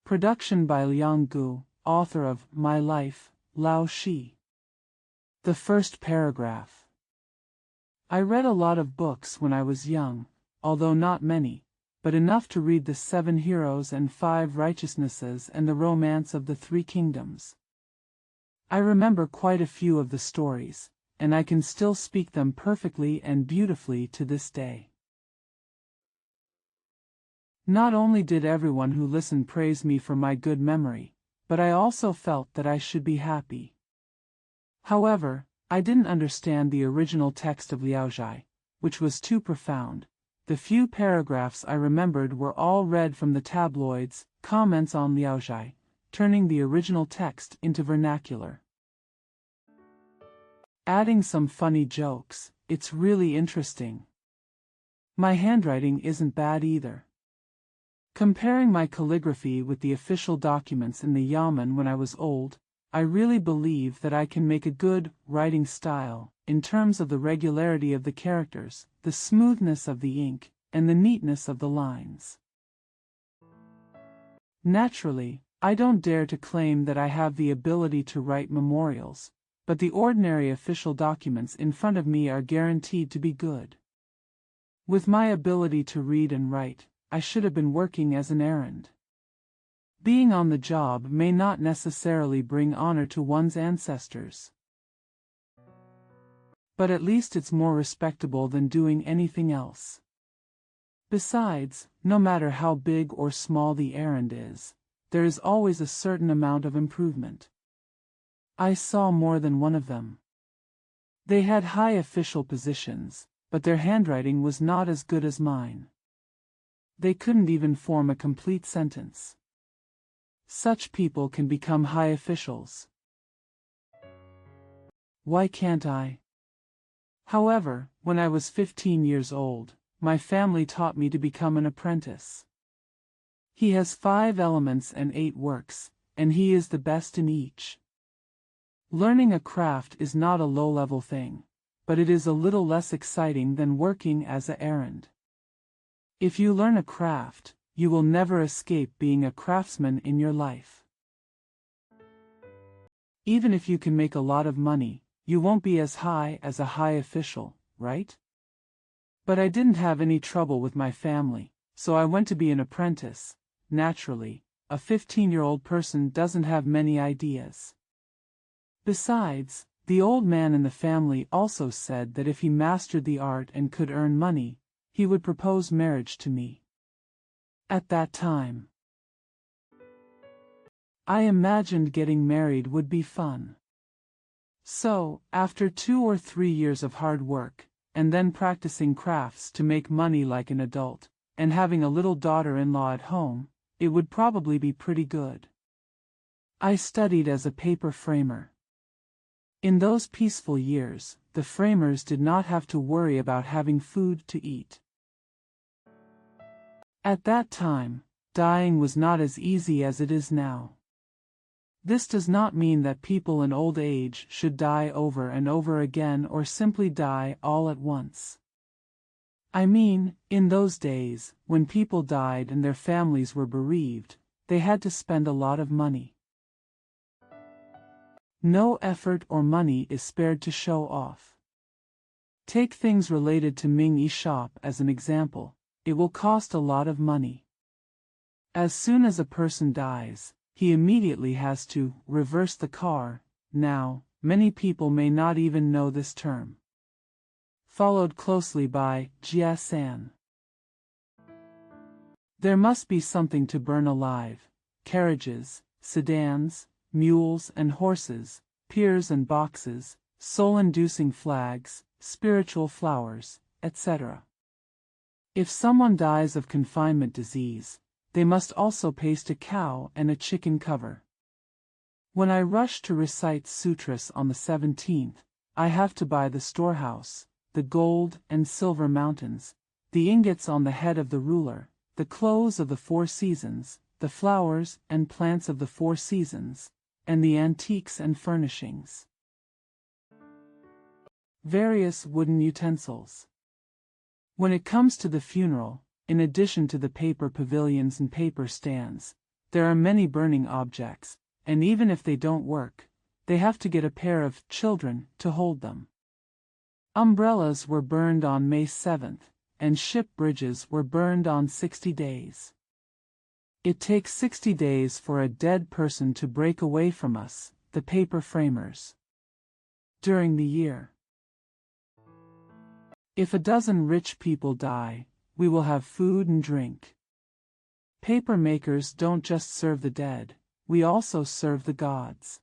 Production by Liang Gu, author of My Life, Lao She. The first paragraph. I read a lot of books when I was young, although not many, but enough to read The 7 Heroes and 5 Righteousnesses and The Romance of the 3 Kingdoms. I remember quite a few of the stories, and I can still speak them perfectly and beautifully to this day. Not only did everyone who listened praise me for my good memory, but I also felt that I should be happy. However, I didn't understand the original text of Liao She, which was too profound. The few paragraphs I remembered were all read from the tabloids, comments on Liao She, turning the original text into vernacular. Adding some funny jokes, it's really interesting. My handwriting isn't bad either. Comparing my calligraphy with the official documents in the Yamen when I was old, I really believe that I can make a good writing style, in terms of the regularity of the characters, the smoothness of the ink, and the neatness of the lines. Naturally, I don't dare to claim that I have the ability to write memorials, but the ordinary official documents in front of me are guaranteed to be good. With my ability to read and write, I should have been working as an errand. Being on the job may not necessarily bring honor to one's ancestors, but at least it's more respectable than doing anything else. Besides, no matter how big or small the errand is, there is always a certain amount of improvement. I saw more than one of them. They had high official positions, but their handwriting was not as good as mine. They couldn't even form a complete sentence. Such people can become high officials. Why can't I? However, when I was 15 years old, my family taught me to become an apprentice. He has 5 elements and 8 works, and he is the best in each. Learning a craft is not a low-level thing, but it is a little less exciting than working as an errand. If you learn a craft, you will never escape being a craftsman in your life. Even if you can make a lot of money, you won't be as high as a high official, right? But I didn't have any trouble with my family, so I went to be an apprentice. Naturally, a 15-year-old person doesn't have many ideas. Besides, the old man in the family also said that if he mastered the art and could earn money, he would propose marriage to me. At that time, I imagined getting married would be fun. So, after 2 or 3 years of hard work, and then practicing crafts to make money like an adult, and having a little daughter-in-law at home, it would probably be pretty good. I studied as a paper framer. In those peaceful years, the framers did not have to worry about having food to eat. At that time, dying was not as easy as it is now. This does not mean that people in old age should die over and over again or simply die all at once. I mean, in those days, when people died and their families were bereaved, they had to spend a lot of money. No effort or money is spared to show off. Take things related to Ming-Yi shop as an example. It will cost a lot of money. As soon as a person dies, he immediately has to reverse the car. Now, many people may not even know this term. Followed closely by jiasan. There must be something to burn alive: carriages, sedans, mules and horses, piers and boxes, soul-inducing flags, spiritual flowers, etc. If someone dies of confinement disease, they must also paste a cow and a chicken cover. When I rush to recite sutras on the 17th, I have to buy the storehouse, the gold and silver mountains, the ingots on the head of the ruler, the clothes of the 4 seasons, the flowers and plants of the 4 seasons, and the antiques and furnishings. Various wooden utensils. When it comes to the funeral, in addition to the paper pavilions and paper stands, there are many burning objects, and even if they don't work, they have to get a pair of children to hold them. Umbrellas were burned on May 7th, and ship bridges were burned on 60 days. It takes 60 days for a dead person to break away from us, the paper framers. During the year. If a dozen rich people die, we will have food and drink. Paper makers don't just serve the dead, we also serve the gods.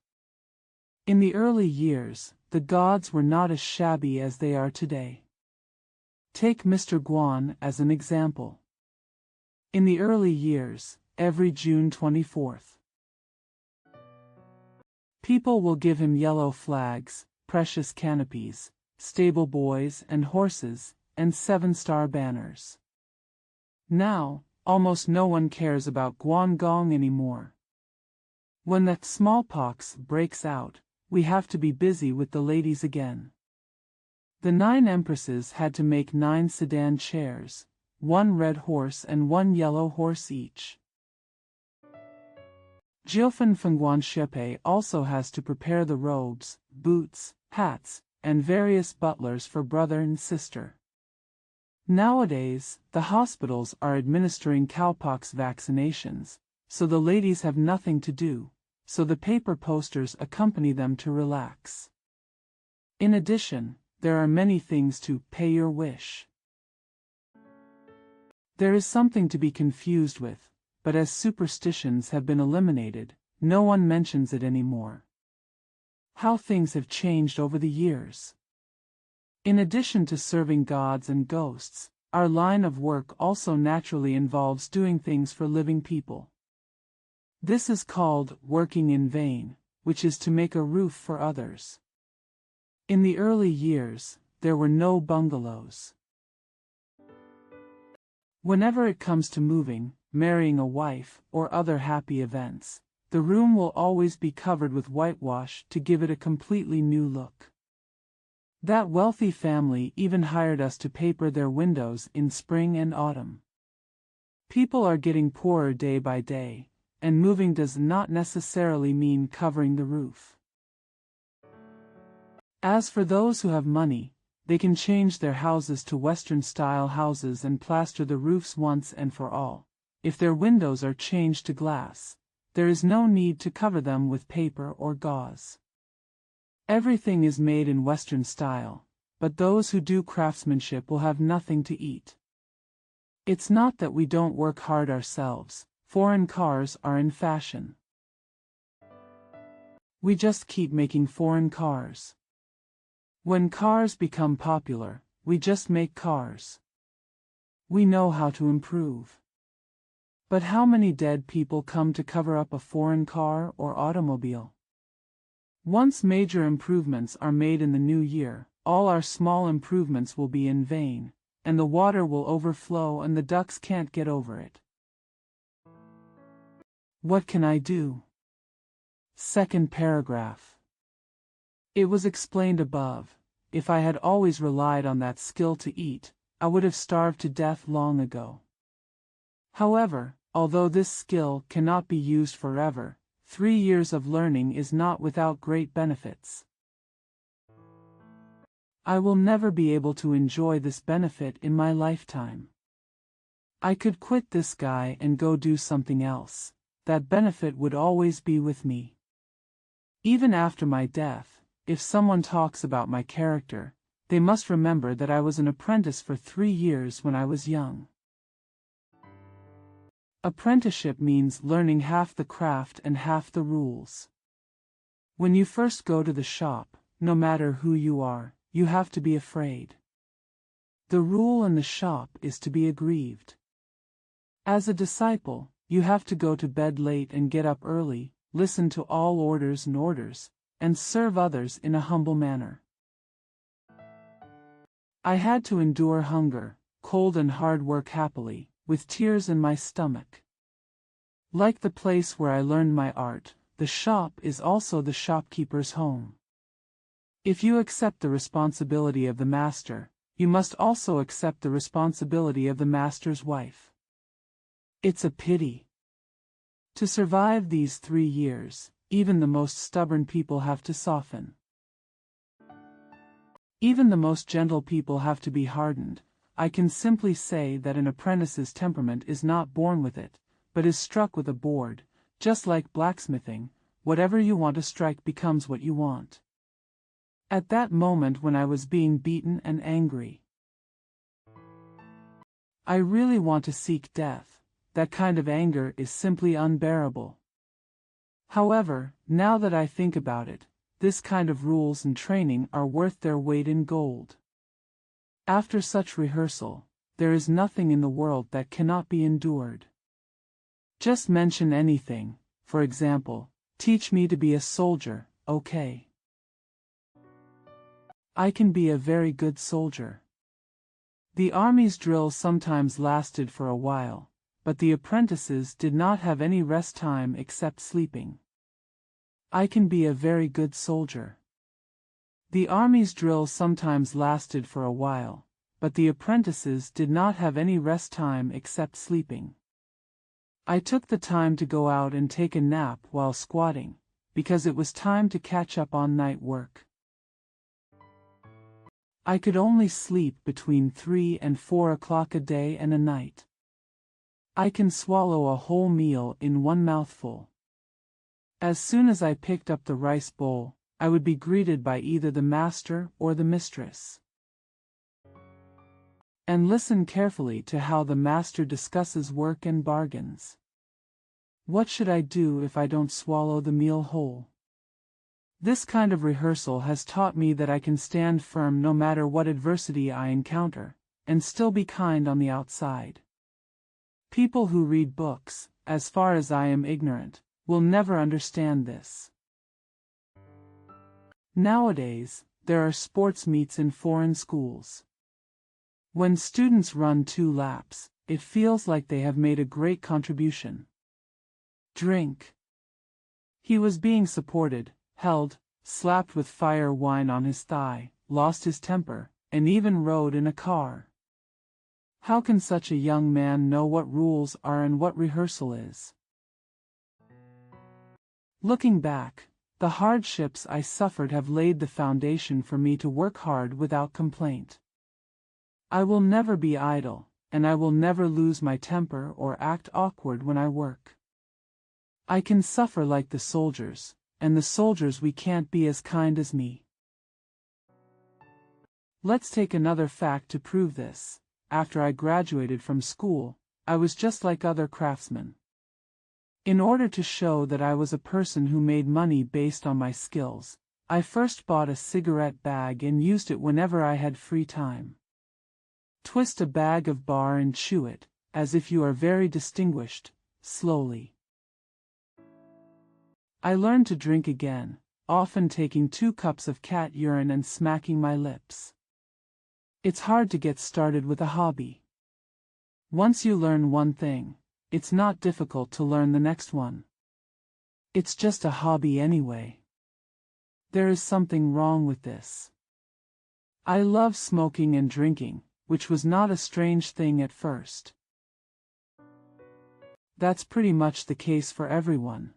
In the early years, the gods were not as shabby as they are today. Take Mr. Guan as an example. In the early years, every June 24th, people will give him yellow flags, precious canopies, stable boys and horses, and 7-star banners. Now, almost no one cares about Guangdong anymore. When that smallpox breaks out, we have to be busy with the ladies again. The 9 empresses had to make 9 sedan chairs, 1 red horse and 1 yellow horse each. Jiufan Fengguan Shepe also has to prepare the robes, boots, hats, and various butlers for brother and sister. Nowadays, the hospitals are administering cowpox vaccinations, so the ladies have nothing to do, so the paper posters accompany them to relax. In addition, there are many things to pay your wish. There is something to be confused with, but as superstitions have been eliminated, no one mentions it anymore. How things have changed over the years. In addition to serving gods and ghosts, our line of work also naturally involves doing things for living people. This is called working in vain, which is to make a roof for others. In the early years, there were no bungalows. Whenever it comes to moving, marrying a wife, or other happy events, the room will always be covered with whitewash to give it a completely new look. That wealthy family even hired us to paper their windows in spring and autumn. People are getting poorer day by day, and moving does not necessarily mean covering the roof. As for those who have money, they can change their houses to Western-style houses and plaster the roofs once and for all. If their windows are changed to glass, there is no need to cover them with paper or gauze. Everything is made in Western style, but those who do craftsmanship will have nothing to eat. It's not that we don't work hard ourselves, foreign cars are in fashion. We just keep making foreign cars. When cars become popular, we just make cars. We know how to improve. But how many dead people come to cover up a foreign car or automobile? Once major improvements are made in the new year, all our small improvements will be in vain, and the water will overflow and the ducks can't get over it. What can I do? Second paragraph. It was explained above, if I had always relied on that skill to eat, I would have starved to death long ago. However, although this skill cannot be used forever, 3 years of learning is not without great benefits. I will never be able to enjoy this benefit in my lifetime. I could quit this guy and go do something else. That benefit would always be with me. Even after my death, if someone talks about my character, they must remember that I was an apprentice for 3 years when I was young. Apprenticeship means learning half the craft and half the rules. When you first go to the shop, no matter who you are, you have to be afraid. The rule in the shop is to be aggrieved. As a disciple, you have to go to bed late and get up early, listen to all orders, and serve others in a humble manner. I had to endure hunger, cold and hard work happily, with tears in my stomach. Like the place where I learned my art, the shop is also the shopkeeper's home. If you accept the responsibility of the master, you must also accept the responsibility of the master's wife. It's a pity. To survive these 3 years, even the most stubborn people have to soften. Even the most gentle people have to be hardened. I can simply say that an apprentice's temperament is not born with it, but is struck with a board. Just like blacksmithing, whatever you want to strike becomes what you want. At that moment when I was being beaten and angry, I really want to seek death. That kind of anger is simply unbearable. However, now that I think about it, this kind of rules and training are worth their weight in gold. After such rehearsal, there is nothing in the world that cannot be endured. Just mention anything, for example, teach me to be a soldier, okay? I can be a very good soldier. The army's drills sometimes lasted for a while, but the apprentices did not have any rest time except sleeping. I can be a very good soldier. The army's drills sometimes lasted for a while, but the apprentices did not have any rest time except sleeping. I took the time to go out and take a nap while squatting, because it was time to catch up on night work. I could only sleep between 3 and 4 o'clock a day and a night. I can swallow a whole meal in one mouthful. As soon as I picked up the rice bowl, I would be greeted by either the master or the mistress. And listen carefully to how the master discusses work and bargains. What should I do if I don't swallow the meal whole? This kind of rehearsal has taught me that I can stand firm no matter what adversity I encounter, and still be kind on the outside. People who read books, as far as I am ignorant, will never understand this. Nowadays, there are sports meets in foreign schools. When students run 2 laps, it feels like they have made a great contribution. Drink. He was being supported, held, slapped with fire wine on his thigh, lost his temper, and even rode in a car. How can such a young man know what rules are and what rehearsal is? Looking back, the hardships I suffered have laid the foundation for me to work hard without complaint. I will never be idle, and I will never lose my temper or act awkward when I work. I can suffer like the soldiers, and the soldiers we can't be as kind as me. Let's take another fact to prove this. After I graduated from school, I was just like other craftsmen. In order to show that I was a person who made money based on my skills, I first bought a cigarette bag and used it whenever I had free time. Twist a bag of bar and chew it, as if you are very distinguished, slowly. I learned to drink again, often taking 2 cups of cat urine and smacking my lips. It's hard to get started with a hobby. Once you learn one thing, it's not difficult to learn the next one. It's just a hobby anyway. There is something wrong with this. I love smoking and drinking, which was not a strange thing at first. That's pretty much the case for everyone.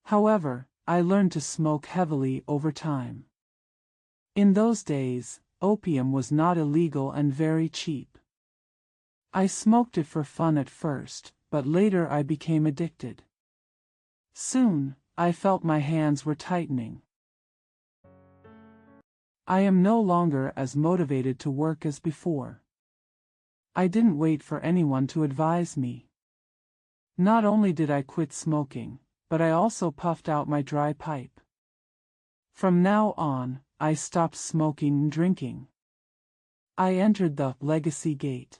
However, I learned to smoke heavily over time. In those days, opium was not illegal and very cheap. I smoked it for fun at first, but later I became addicted. Soon, I felt my hands were tightening. I am no longer as motivated to work as before. I didn't wait for anyone to advise me. Not only did I quit smoking, but I also puffed out my dry pipe. From now on, I stopped smoking and drinking. I entered the legacy gate.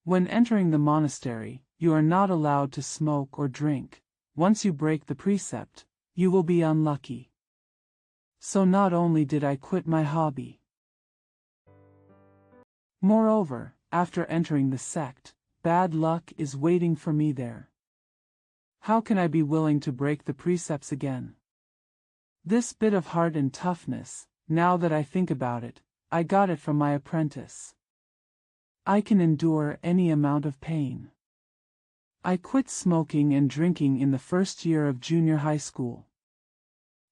When entering the monastery, you are not allowed to smoke or drink. Once you break the precept, you will be unlucky. So not only did I quit my hobby. Moreover, after entering the sect, bad luck is waiting for me there. How can I be willing to break the precepts again? This bit of heart and toughness, now that I think about it, I got it from my apprentice. I can endure any amount of pain. I quit smoking and drinking in the first year of junior high school.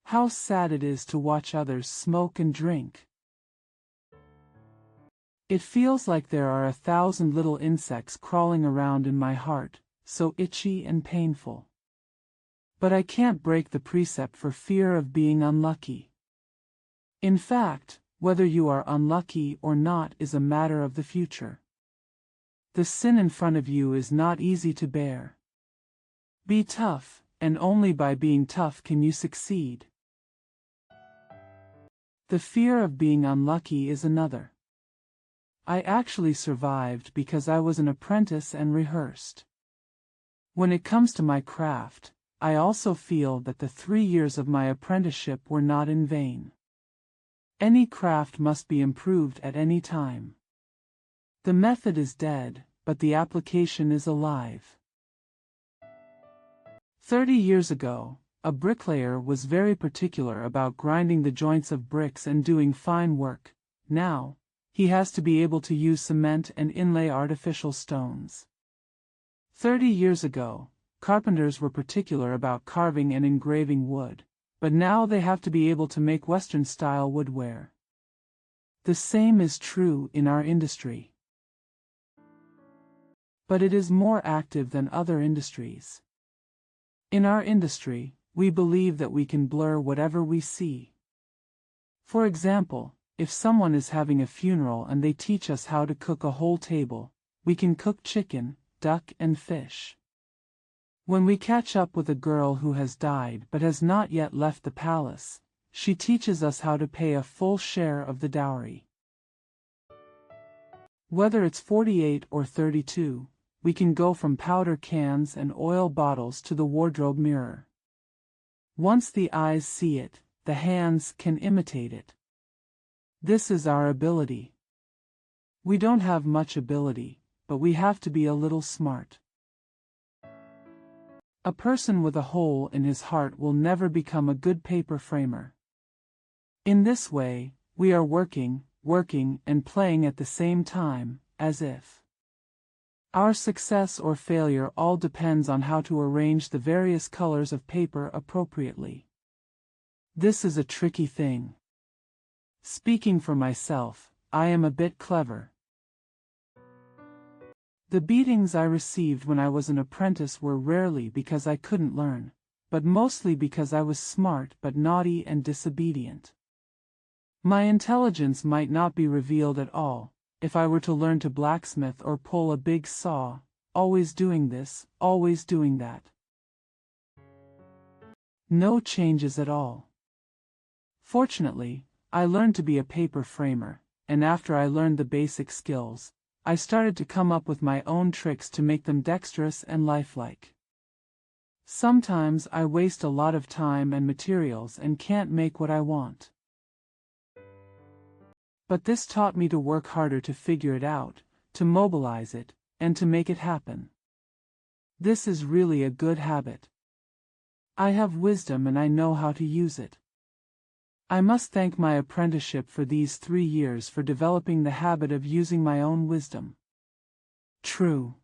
How sad it is to watch others smoke and drink. It feels like there are 1,000 little insects crawling around in my heart, so itchy and painful. But I can't break the precept for fear of being unlucky. In fact, whether you are unlucky or not is a matter of the future. The sin in front of you is not easy to bear. Be tough, and only by being tough can you succeed. The fear of being unlucky is another. I actually survived because I was an apprentice and rehearsed. When it comes to my craft, I also feel that the 3 years of my apprenticeship were not in vain. Any craft must be improved at any time. The method is dead, but the application is alive. 30 years ago, a bricklayer was very particular about grinding the joints of bricks and doing fine work. Now, he has to be able to use cement and inlay artificial stones. 30 years ago, carpenters were particular about carving and engraving wood, but now they have to be able to make Western-style woodware. The same is true in our industry. But it is more active than other industries. In our industry, we believe that we can blur whatever we see. For example, if someone is having a funeral and they teach us how to cook a whole table, we can cook chicken, duck and fish. When we catch up with a girl who has died but has not yet left the palace, she teaches us how to pay a full share of the dowry. Whether it's 48 or 32, we can go from powder cans and oil bottles to the wardrobe mirror. Once the eyes see it, the hands can imitate it. This is our ability. We don't have much ability, but we have to be a little smart. A person with a hole in his heart will never become a good paper framer. In this way, we are working, and playing at the same time, as if. Our success or failure all depends on how to arrange the various colors of paper appropriately. This is a tricky thing. Speaking for myself, I am a bit clever. The beatings I received when I was an apprentice were rarely because I couldn't learn, but mostly because I was smart but naughty and disobedient. My intelligence might not be revealed at all, if I were to learn to blacksmith or pull a big saw, always doing this, always doing that. No changes at all. Fortunately, I learned to be a paper framer, and after I learned the basic skills, I started to come up with my own tricks to make them dexterous and lifelike. Sometimes I waste a lot of time and materials and can't make what I want. But this taught me to work harder to figure it out, to mobilize it, and to make it happen. This is really a good habit. I have wisdom and I know how to use it. I must thank my apprenticeship for these 3 years for developing the habit of using my own wisdom. True.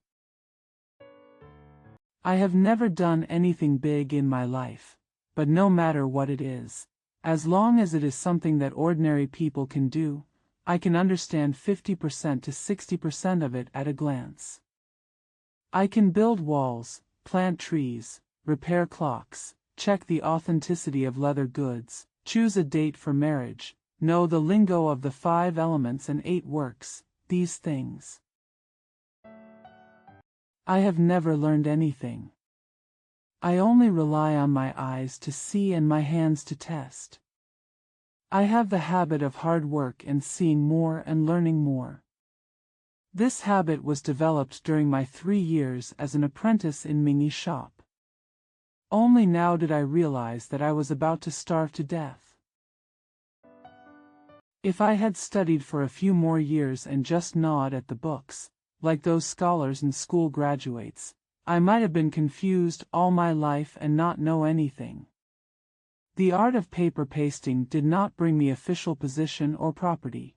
I have never done anything big in my life, but no matter what it is, as long as it is something that ordinary people can do, I can understand 50% to 60% of it at a glance. I can build walls, plant trees, repair clocks, check the authenticity of leather goods, choose a date for marriage, know the lingo of the 5 elements and 8 works, these things. I have never learned anything. I only rely on my eyes to see and my hands to test. I have the habit of hard work and seeing more and learning more. This habit was developed during my 3 years as an apprentice in Mingyi's shop. Only now did I realize that I was about to starve to death. If I had studied for a few more years and just gnawed at the books, like those scholars and school graduates, I might have been confused all my life and not know anything. The art of paper pasting did not bring me official position or property.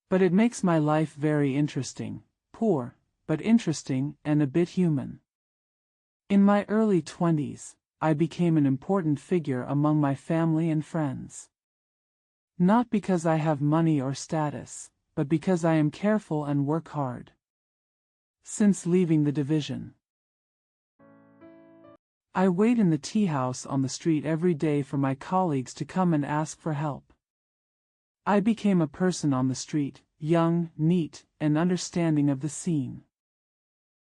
But it makes my life very interesting, poor, but interesting and a bit human. In my early 20s, I became an important figure among my family and friends. Not because I have money or status, but because I am careful and work hard. Since leaving the division, I wait in the tea house on the street every day for my colleagues to come and ask for help. I became a person on the street, young, neat, and understanding of the scene.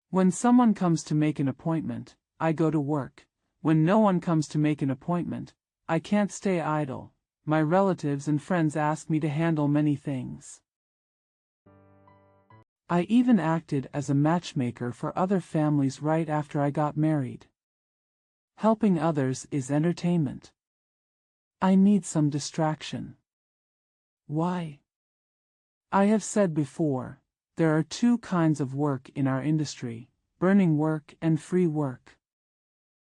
When someone comes to make an appointment, I go to work. When no one comes to make an appointment, I can't stay idle. My relatives and friends ask me to handle many things. I even acted as a matchmaker for other families right after I got married. Helping others is entertainment. I need some distraction. Why? I have said before, there are two kinds of work in our industry: burning work and free work.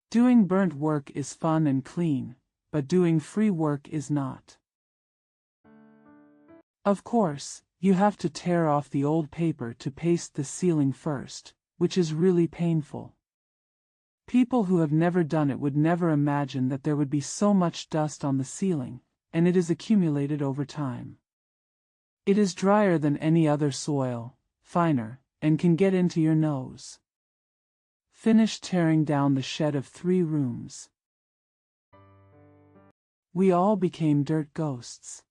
Doing burnt work is fun and clean, but doing free work is not. Of course, you have to tear off the old paper to paste the ceiling first, which is really painful. People who have never done it would never imagine that there would be so much dust on the ceiling, and it is accumulated over time. It is drier than any other soil, finer, and can get into your nose. Finish tearing down the shed of 3 rooms. We all became dirt ghosts.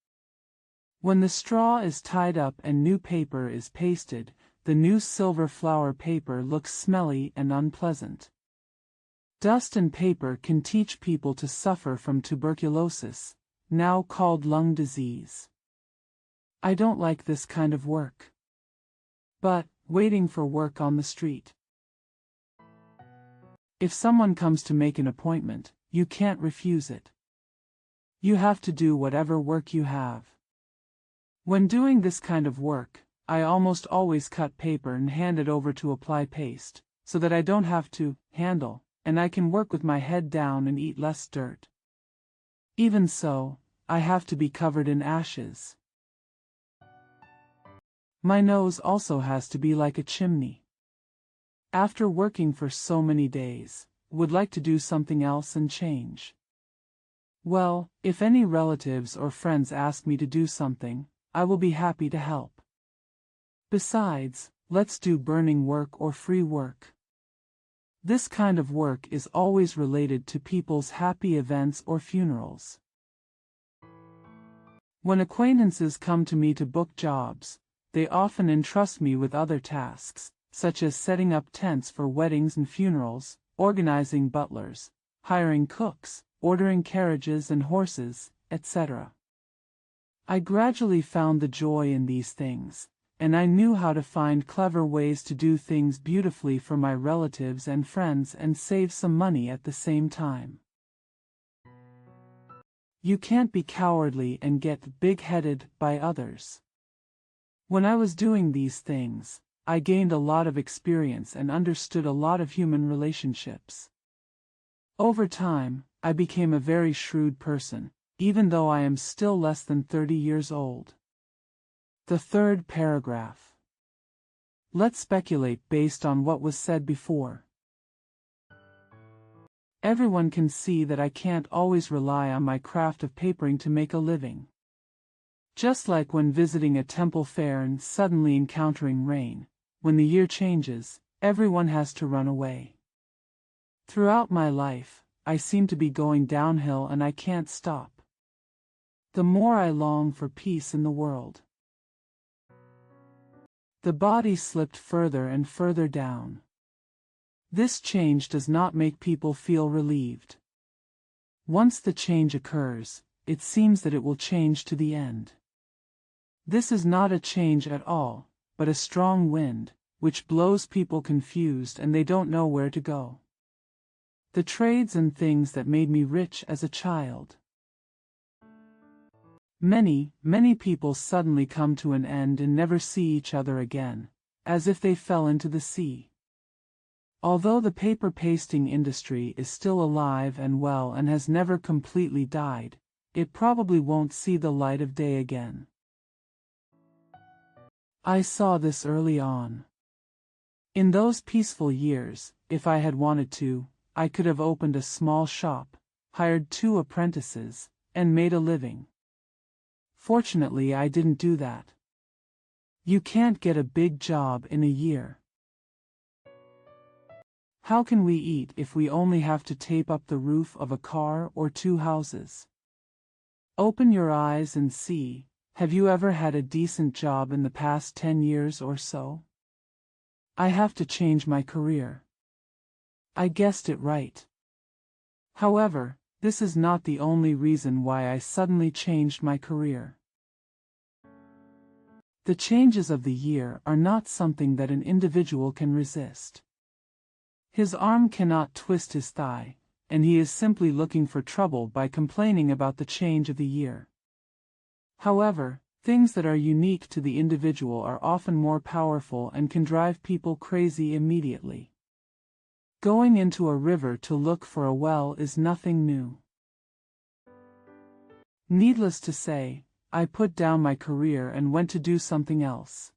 When the straw is tied up and new paper is pasted, the new silver flower paper looks smelly and unpleasant. Dust and paper can teach people to suffer from tuberculosis, now called lung disease. I don't like this kind of work. But, waiting for work on the street. If someone comes to make an appointment, you can't refuse it. You have to do whatever work you have. When doing this kind of work, I almost always cut paper and hand it over to apply paste, so that I don't have to handle, and I can work with my head down and eat less dirt. Even so, I have to be covered in ashes. My nose also has to be like a chimney. After working for so many days, would like to do something else and change. Well, if any relatives or friends ask me to do something, I will be happy to help. Besides, let's do burning work or free work. This kind of work is always related to people's happy events or funerals. When acquaintances come to me to book jobs, they often entrust me with other tasks, such as setting up tents for weddings and funerals, organizing butlers, hiring cooks, ordering carriages and horses, etc. I gradually found the joy in these things, and I knew how to find clever ways to do things beautifully for my relatives and friends and save some money at the same time. You can't be cowardly and get big-headed by others. When I was doing these things, I gained a lot of experience and understood a lot of human relationships. Over time, I became a very shrewd person, even though I am still less than 30 years old. The third paragraph. Let's speculate based on what was said before. Everyone can see that I can't always rely on my craft of papering to make a living. Just like when visiting a temple fair and suddenly encountering rain, when the year changes, everyone has to run away. Throughout my life, I seem to be going downhill and I can't stop. The more I long for peace in the world. The body slipped further and further down. This change does not make people feel relieved. Once the change occurs, it seems that it will change to the end. This is not a change at all, but a strong wind, which blows people confused and they don't know where to go. The trades and things that made me rich as a child. Many people suddenly come to an end and never see each other again, as if they fell into the sea. Although the paper pasting industry is still alive and well and has never completely died, it probably won't see the light of day again. I saw this early on. In those peaceful years, if I had wanted to, I could have opened a small shop, hired 2 apprentices, and made a living. Fortunately, I didn't do that. You can't get a big job in a year. How can we eat if we only have to tape up the roof of a car or 2 houses? Open your eyes and see, have you ever had a decent job in the past 10 years or so? I have to change my career. I guessed it right. However, this is not the only reason why I suddenly changed my career. The changes of the year are not something that an individual can resist. His arm cannot twist his thigh, and he is simply looking for trouble by complaining about the change of the year. However, things that are unique to the individual are often more powerful and can drive people crazy immediately. Going into a river to look for a well is nothing new. Needless to say, I put down my career and went to do something else.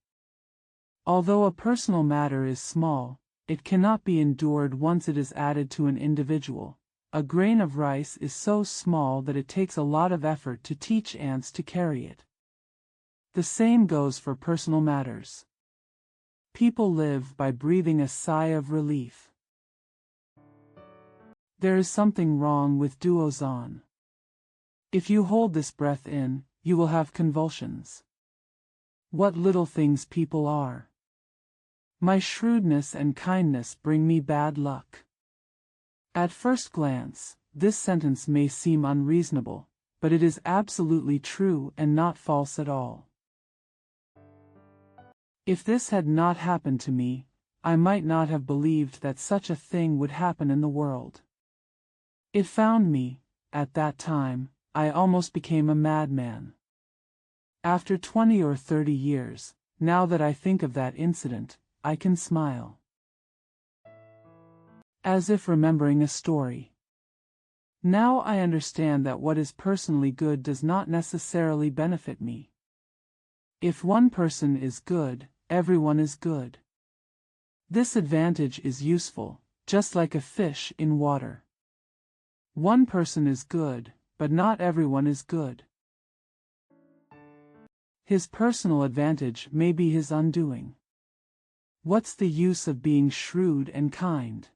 Although a personal matter is small, it cannot be endured once it is added to an individual. A grain of rice is so small that it takes a lot of effort to teach ants to carry it. The same goes for personal matters. People live by breathing a sigh of relief. There is something wrong with duozan. If you hold this breath in, you will have convulsions. What little things people are. My shrewdness and kindness bring me bad luck. At first glance, this sentence may seem unreasonable, but it is absolutely true and not false at all. If this had not happened to me, I might not have believed that such a thing would happen in the world. It found me, at that time, I almost became a madman. After 20 or 30 years, now that I think of that incident, I can smile. As if remembering a story. Now I understand that what is personally good does not necessarily benefit me. If one person is good, everyone is good. This advantage is useful, just like a fish in water. One person is good, but not everyone is good. His personal advantage may be his undoing. What's the use of being shrewd and kind?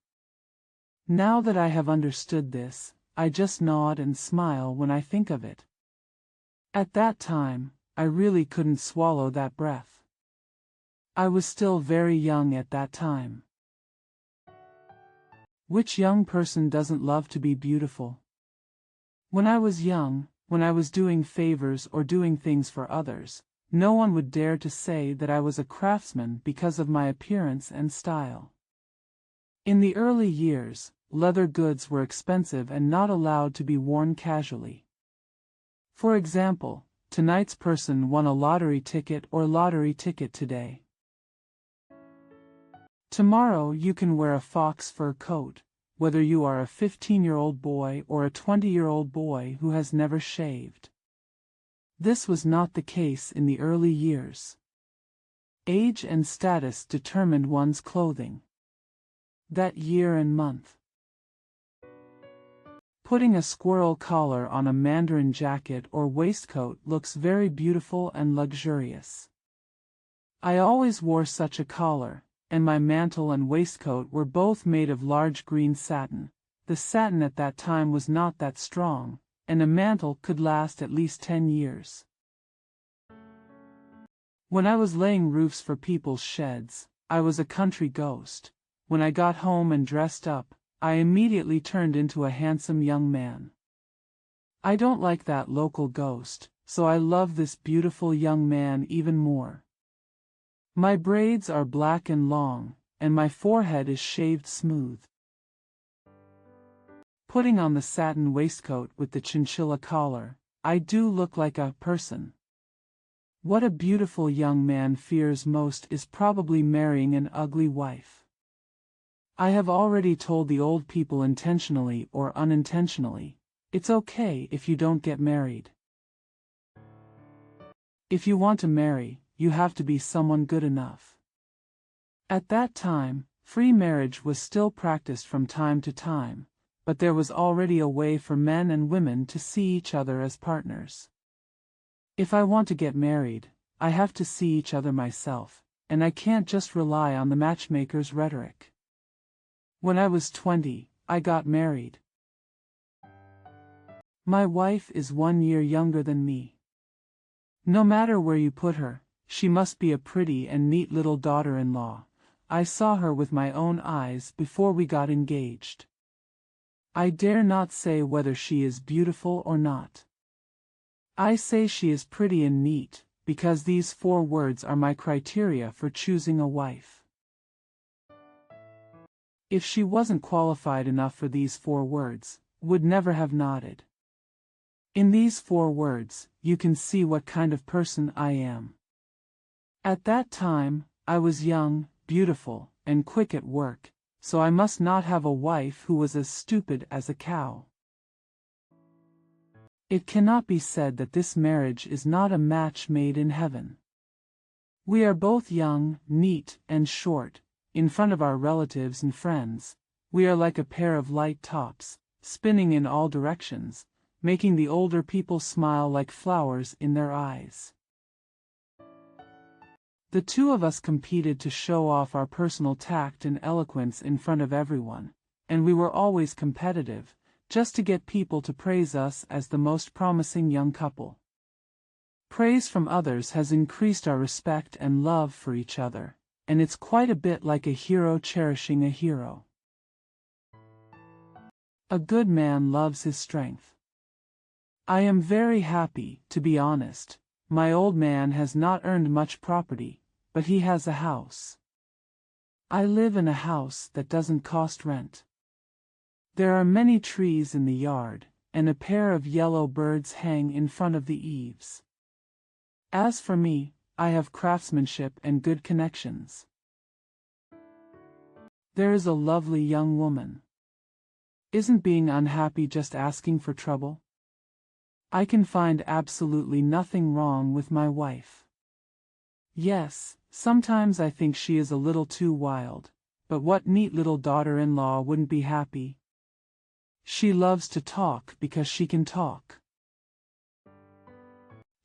Now that I have understood this, I just nod and smile when I think of it. At that time, I really couldn't swallow that breath. I was still very young at that time. Which young person doesn't love to be beautiful? When I was young, when I was doing favors or doing things for others, no one would dare to say that I was a craftsman because of my appearance and style. In the early years, leather goods were expensive and not allowed to be worn casually. For example, tonight's person won a lottery ticket or lottery ticket today. Tomorrow you can wear a fox fur coat, whether you are a 15-year-old boy or a 20-year-old boy who has never shaved. This was not the case in the early years. Age and status determined one's clothing. That year and month. Putting a squirrel collar on a mandarin jacket or waistcoat looks very beautiful and luxurious. I always wore such a collar, and my mantle and waistcoat were both made of large green satin. The satin at that time was not that strong, and a mantle could last at least 10 years. When I was laying roofs for people's sheds, I was a country ghost. When I got home and dressed up, I immediately turned into a handsome young man. I don't like that local ghost, so I love this beautiful young man even more. My braids are black and long, and my forehead is shaved smooth. Putting on the satin waistcoat with the chinchilla collar, I do look like a person. What a beautiful young man fears most is probably marrying an ugly wife. I have already told the old people intentionally or unintentionally, it's okay if you don't get married. If you want to marry, you have to be someone good enough. At that time, free marriage was still practiced from time to time, but there was already a way for men and women to see each other as partners. If I want to get married, I have to see each other myself, and I can't just rely on the matchmaker's rhetoric. When I was 20, I got married. My wife is 1 year younger than me. No matter where you put her, she must be a pretty and neat little daughter-in-law. I saw her with my own eyes before we got engaged. I dare not say whether she is beautiful or not. I say she is pretty and neat, because these 4 words are my criteria for choosing a wife. If she wasn't qualified enough for these 4 words, would never have nodded. In these 4 words, you can see what kind of person I am. At that time, I was young, beautiful, and quick at work, so I must not have a wife who was as stupid as a cow. It cannot be said that this marriage is not a match made in heaven. We are both young, neat, and short. In front of our relatives and friends, we are like a pair of light tops, spinning in all directions, making the older people smile like flowers in their eyes. The 2 of us competed to show off our personal tact and eloquence in front of everyone, and we were always competitive, just to get people to praise us as the most promising young couple. Praise from others has increased our respect and love for each other, and it's quite a bit like a hero cherishing a hero. A good man loves his strength. I am very happy, to be honest. My old man has not earned much property, but he has a house. I live in a house that doesn't cost rent. There are many trees in the yard, and a pair of yellow birds hang in front of the eaves. As for me, I have craftsmanship and good connections. There is a lovely young woman. Isn't being unhappy just asking for trouble? I can find absolutely nothing wrong with my wife. Yes, sometimes I think she is a little too wild, but what neat little daughter-in-law wouldn't be happy? She loves to talk because she can talk.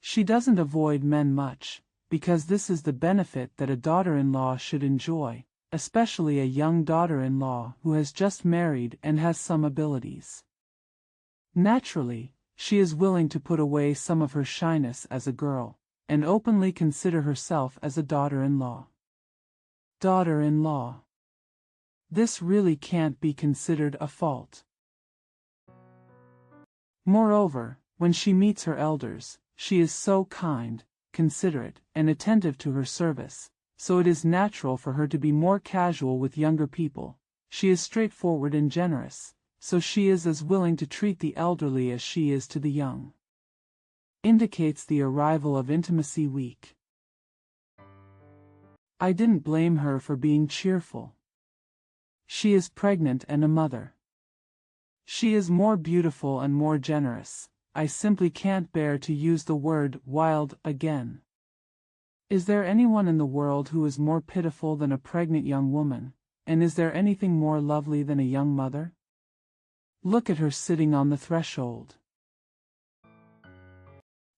She doesn't avoid men much, because this is the benefit that a daughter-in-law should enjoy, especially a young daughter-in-law who has just married and has some abilities. Naturally, she is willing to put away some of her shyness as a girl, and openly consider herself as a daughter-in-law. Daughter-in-law. This really can't be considered a fault. Moreover, when she meets her elders, she is so kind, considerate, and attentive to her service, so it is natural for her to be more casual with younger people. She is straightforward and generous, so she is as willing to treat the elderly as she is to the young. Indicates the arrival of intimacy week. I didn't blame her for being cheerful. She is pregnant and a mother. She is more beautiful and more generous. I simply can't bear to use the word wild again. Is there anyone in the world who is more pitiful than a pregnant young woman, and is there anything more lovely than a young mother? Look at her sitting on the threshold.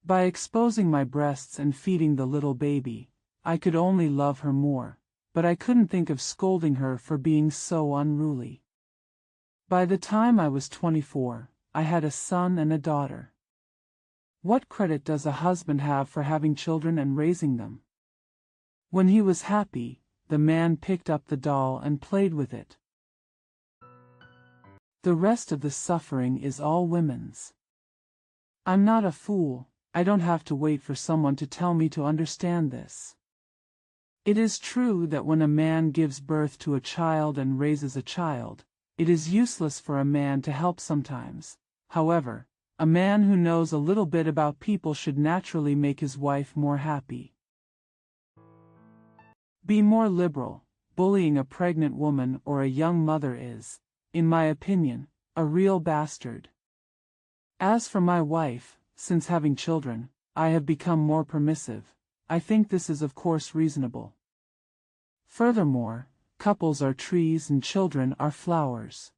By exposing my breasts and feeding the little baby, I could only love her more, but I couldn't think of scolding her for being so unruly. By the time I was 24, I had a son and a daughter. What credit does a husband have for having children and raising them? When he was happy, the man picked up the doll and played with it. The rest of the suffering is all women's. I'm not a fool. I don't have to wait for someone to tell me to understand this. It is true that when a man gives birth to a child and raises a child, it is useless for a man to help sometimes. However, a man who knows a little bit about people should naturally make his wife more happy. Be more liberal. Bullying a pregnant woman or a young mother is, in my opinion, a real bastard. As for my wife, since having children, I have become more permissive. I think this is of course reasonable. Furthermore, couples are trees and children are flowers.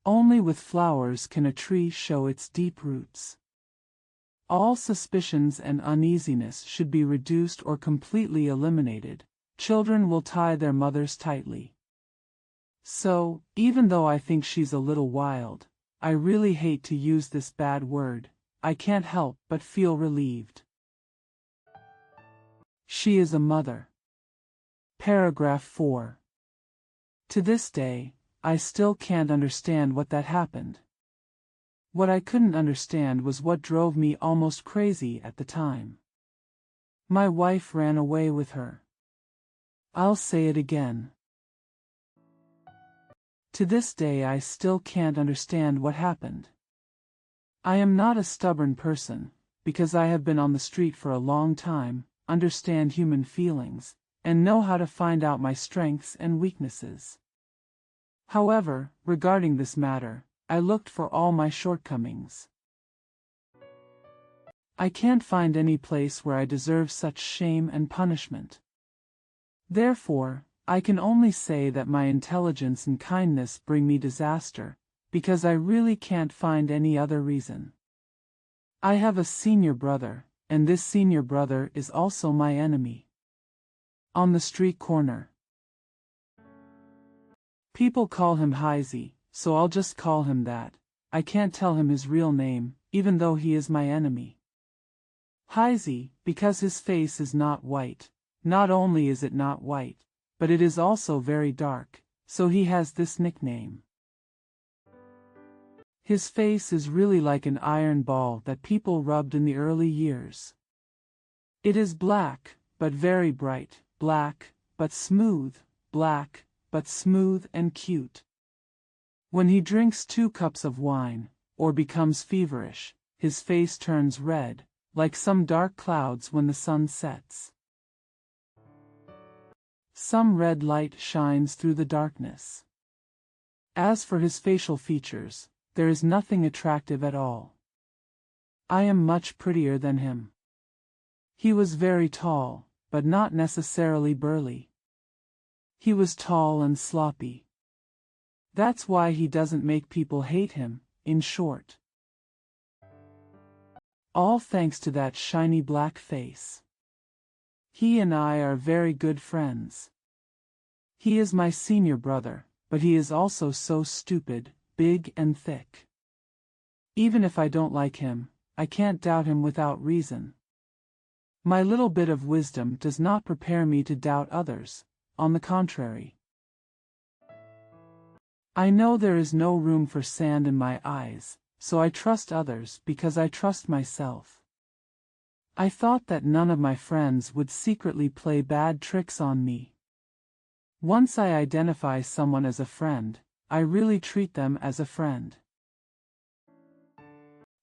Only with flowers can a tree show its deep roots. All suspicions and uneasiness should be reduced or completely eliminated. Children will tie their mothers tightly. So, even though I think she's a little wild, I really hate to use this bad word, I can't help but feel relieved. She is a mother. Paragraph 4. To this day, I still can't understand what that happened. What I couldn't understand was what drove me almost crazy at the time. My wife ran away with her. I'll say it again. To this day I still can't understand what happened. I am not a stubborn person, because I have been on the street for a long time, understand human feelings, and know how to find out my strengths and weaknesses. However, regarding this matter, I looked for all my shortcomings. I can't find any place where I deserve such shame and punishment. Therefore, I can only say that my intelligence and kindness bring me disaster, because I really can't find any other reason. I have a senior brother, and this senior brother is also my enemy. On the street corner. People call him Heisey, so I'll just call him that. I can't tell him his real name, even though he is my enemy. Heisey, because his face is not white. Not only is it not white, but it is also very dark, so he has this nickname. His face is really like an iron ball that people rubbed in the early years. It is black, but very bright, black, but smooth, black, but smooth and cute. When he drinks 2 cups of wine, or becomes feverish, his face turns red, like some dark clouds when the sun sets. Some red light shines through the darkness. As for his facial features, there is nothing attractive at all. I am much prettier than him. He was very tall, but not necessarily burly. He was tall and sloppy. That's why he doesn't make people hate him, in short. All thanks to that shiny black face. He and I are very good friends. He is my senior brother, but he is also so stupid, big and thick. Even if I don't like him, I can't doubt him without reason. My little bit of wisdom does not prepare me to doubt others, on the contrary. I know there is no room for sand in my eyes, so I trust others because I trust myself. I thought that none of my friends would secretly play bad tricks on me. Once I identify someone as a friend, I really treat them as a friend.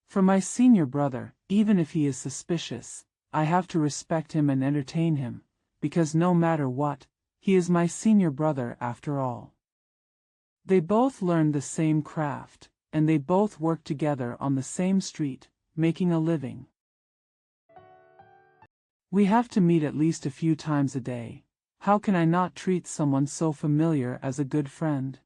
For my senior brother, even if he is suspicious, I have to respect him and entertain him, because no matter what, he is my senior brother after all. They both learned the same craft, and they both work together on the same street, making a living. We have to meet at least a few times a day. How can I not treat someone so familiar as a good friend?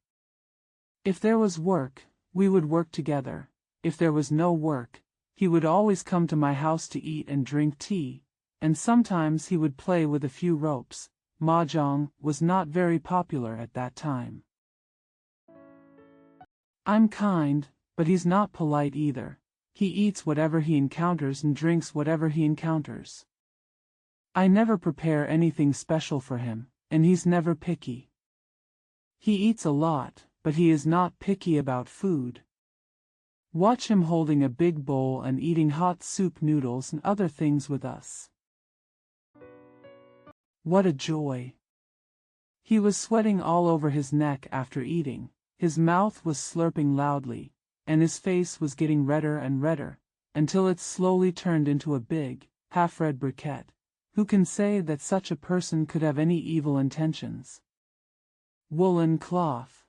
If there was work, we would work together. If there was no work, he would always come to my house to eat and drink tea, and sometimes he would play with a few ropes. Mahjong was not very popular at that time. I'm kind, but he's not polite either. He eats whatever he encounters and drinks whatever he encounters. I never prepare anything special for him, and he's never picky. He eats a lot, but he is not picky about food. Watch him holding a big bowl and eating hot soup noodles and other things with us. What a joy! He was sweating all over his neck after eating, his mouth was slurping loudly, and his face was getting redder and redder, until it slowly turned into a big, half-red briquette. Who can say that such a person could have any evil intentions? Woolen cloth.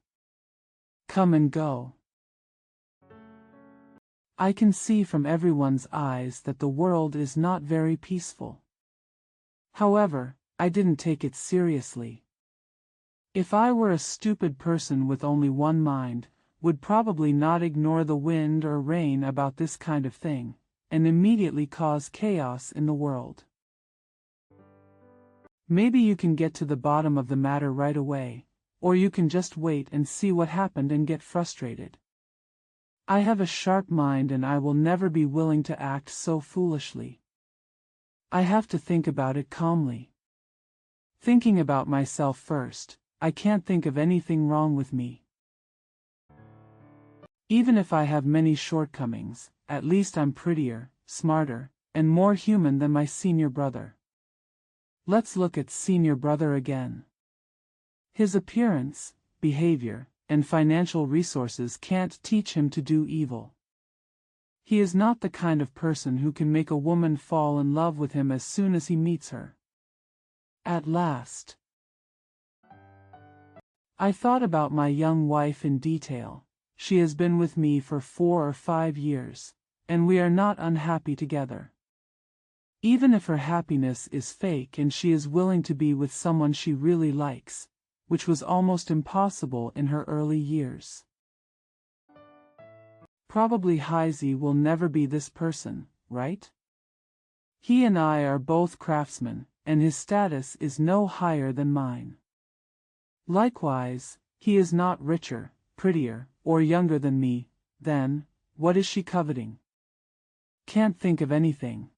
Come and go. I can see from everyone's eyes that the world is not very peaceful. However, I didn't take it seriously. If I were a stupid person with only one mind, would probably not ignore the wind or rain about this kind of thing, and immediately cause chaos in the world. Maybe you can get to the bottom of the matter right away, or you can just wait and see what happened and get frustrated. I have a sharp mind and I will never be willing to act so foolishly. I have to think about it calmly. Thinking about myself first, I can't think of anything wrong with me. Even if I have many shortcomings, at least I'm prettier, smarter, and more human than my senior brother. Let's look at senior brother again. His appearance, behavior, and financial resources can't teach him to do evil. He is not the kind of person who can make a woman fall in love with him as soon as he meets her. At last. I thought about my young wife in detail. She has been with me for 4 or 5 years, and we are not unhappy together. Even if her happiness is fake and she is willing to be with someone she really likes, which was almost impossible in her early years. Probably Heisey will never be this person, right? He and I are both craftsmen, and his status is no higher than mine. Likewise, he is not richer, prettier, or younger than me. Then, what is she coveting? Can't think of anything.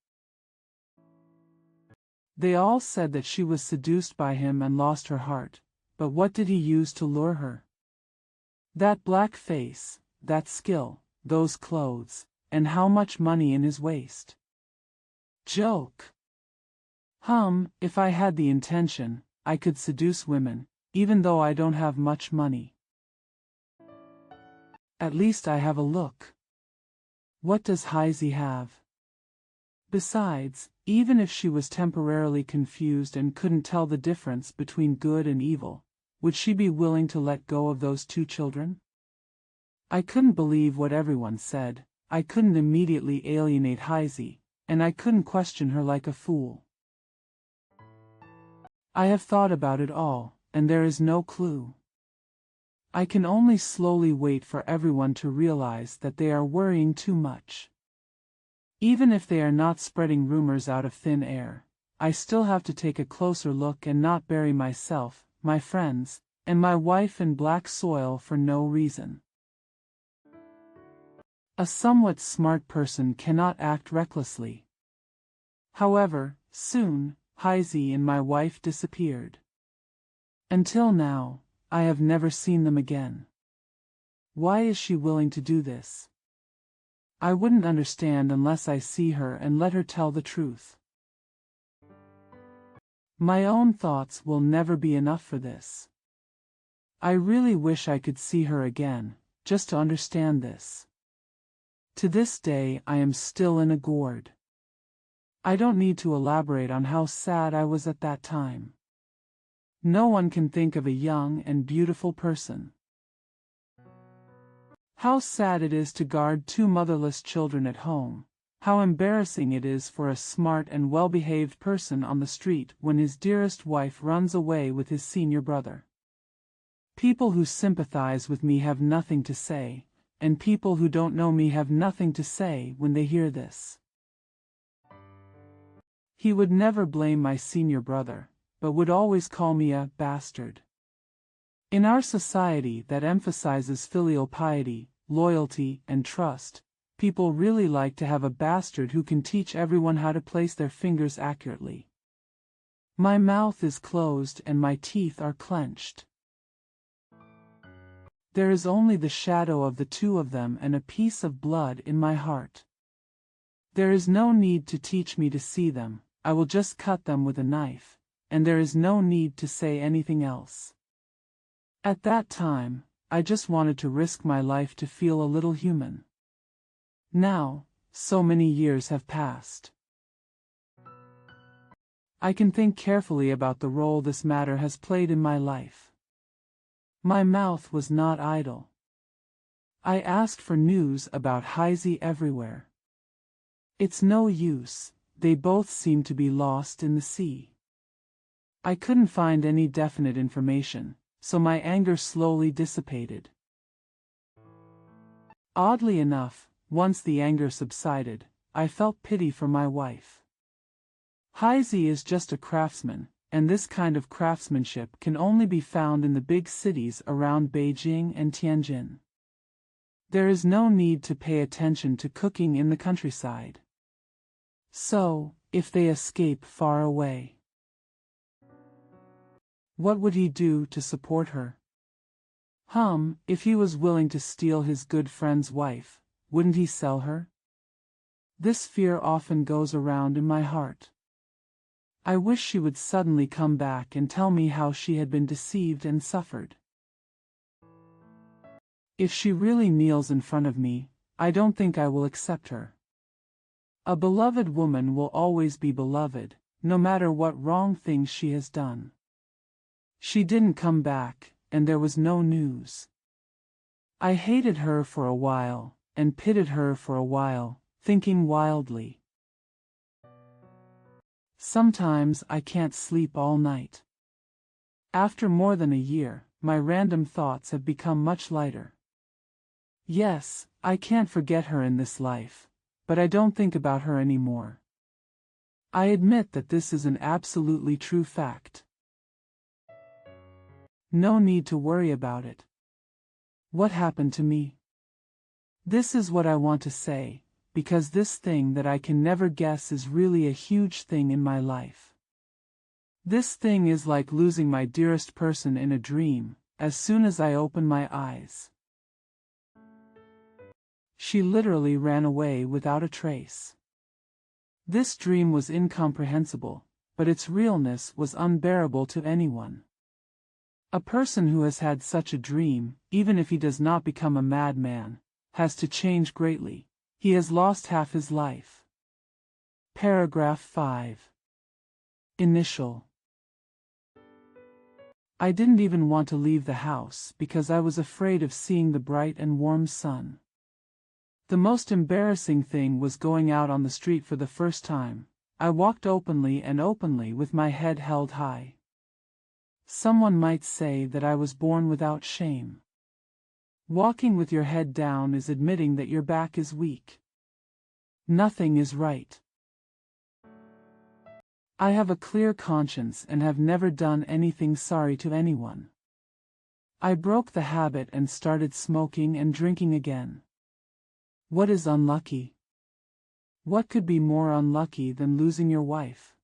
They all said that she was seduced by him and lost her heart, but what did he use to lure her? That black face, that skill, those clothes, and how much money in his waist. Joke. If I had the intention, I could seduce women, even though I don't have much money. At least I have a look. What does Heisey have? Besides, even if she was temporarily confused and couldn't tell the difference between good and evil, would she be willing to let go of those 2 children? I couldn't believe what everyone said. I couldn't immediately alienate Heisey, and I couldn't question her like a fool. I have thought about it all, and there is no clue. I can only slowly wait for everyone to realize that they are worrying too much. Even if they are not spreading rumors out of thin air, I still have to take a closer look and not bury myself, my friends, and my wife in black soil for no reason. A somewhat smart person cannot act recklessly. However, soon, Heisey and my wife disappeared. Until now, I have never seen them again. Why is she willing to do this? I wouldn't understand unless I see her and let her tell the truth. My own thoughts will never be enough for this. I really wish I could see her again, just to understand this. To this day I am still in a gourd. I don't need to elaborate on how sad I was at that time. No one can think of a young and beautiful person. How sad it is to guard 2 motherless children at home. How embarrassing it is for a smart and well-behaved person on the street when his dearest wife runs away with his senior brother. People who sympathize with me have nothing to say, and people who don't know me have nothing to say when they hear this. He would never blame my senior brother, but would always call me a bastard. In our society that emphasizes filial piety, loyalty, and trust, people really like to have a bastard who can teach everyone how to place their fingers accurately. My mouth is closed and my teeth are clenched. There is only the shadow of the 2 of them and a piece of blood in my heart. There is no need to teach me to see them. I will just cut them with a knife, and there is no need to say anything else. At that time, I just wanted to risk my life to feel a little human. Now, so many years have passed. I can think carefully about the role this matter has played in my life. My mouth was not idle. I asked for news about Heisey everywhere. It's no use, they both seem to be lost in the sea. I couldn't find any definite information, so my anger slowly dissipated. Oddly enough, once the anger subsided, I felt pity for my wife. Heise is just a craftsman, and this kind of craftsmanship can only be found in the big cities around Beijing and Tianjin. There is no need to pay attention to cooking in the countryside. So, if they escape far away, what would he do to support her? If he was willing to steal his good friend's wife, wouldn't he sell her? This fear often goes around in my heart. I wish she would suddenly come back and tell me how she had been deceived and suffered. If she really kneels in front of me, I don't think I will accept her. A beloved woman will always be beloved, no matter what wrong things she has done. She didn't come back, and there was no news. I hated her for a while, and pitied her for a while, thinking wildly. Sometimes I can't sleep all night. After more than a year, my random thoughts have become much lighter. Yes, I can't forget her in this life, but I don't think about her anymore. I admit that this is an absolutely true fact. No need to worry about it. What happened to me? This is what I want to say, because this thing that I can never guess is really a huge thing in my life. This thing is like losing my dearest person in a dream, as soon as I open my eyes. She literally ran away without a trace. This dream was incomprehensible, but its realness was unbearable to anyone. A person who has had such a dream, even if he does not become a madman, has to change greatly. He has lost half his life. Paragraph 5. Initial. I didn't even want to leave the house because I was afraid of seeing the bright and warm sun. The most embarrassing thing was going out on the street for the first time. I walked openly with my head held high. Someone might say that I was born without shame. Walking with your head down is admitting that your back is weak. Nothing is right. I have a clear conscience and have never done anything sorry to anyone. I broke the habit and started smoking and drinking again. What is unlucky? What could be more unlucky than losing your wife?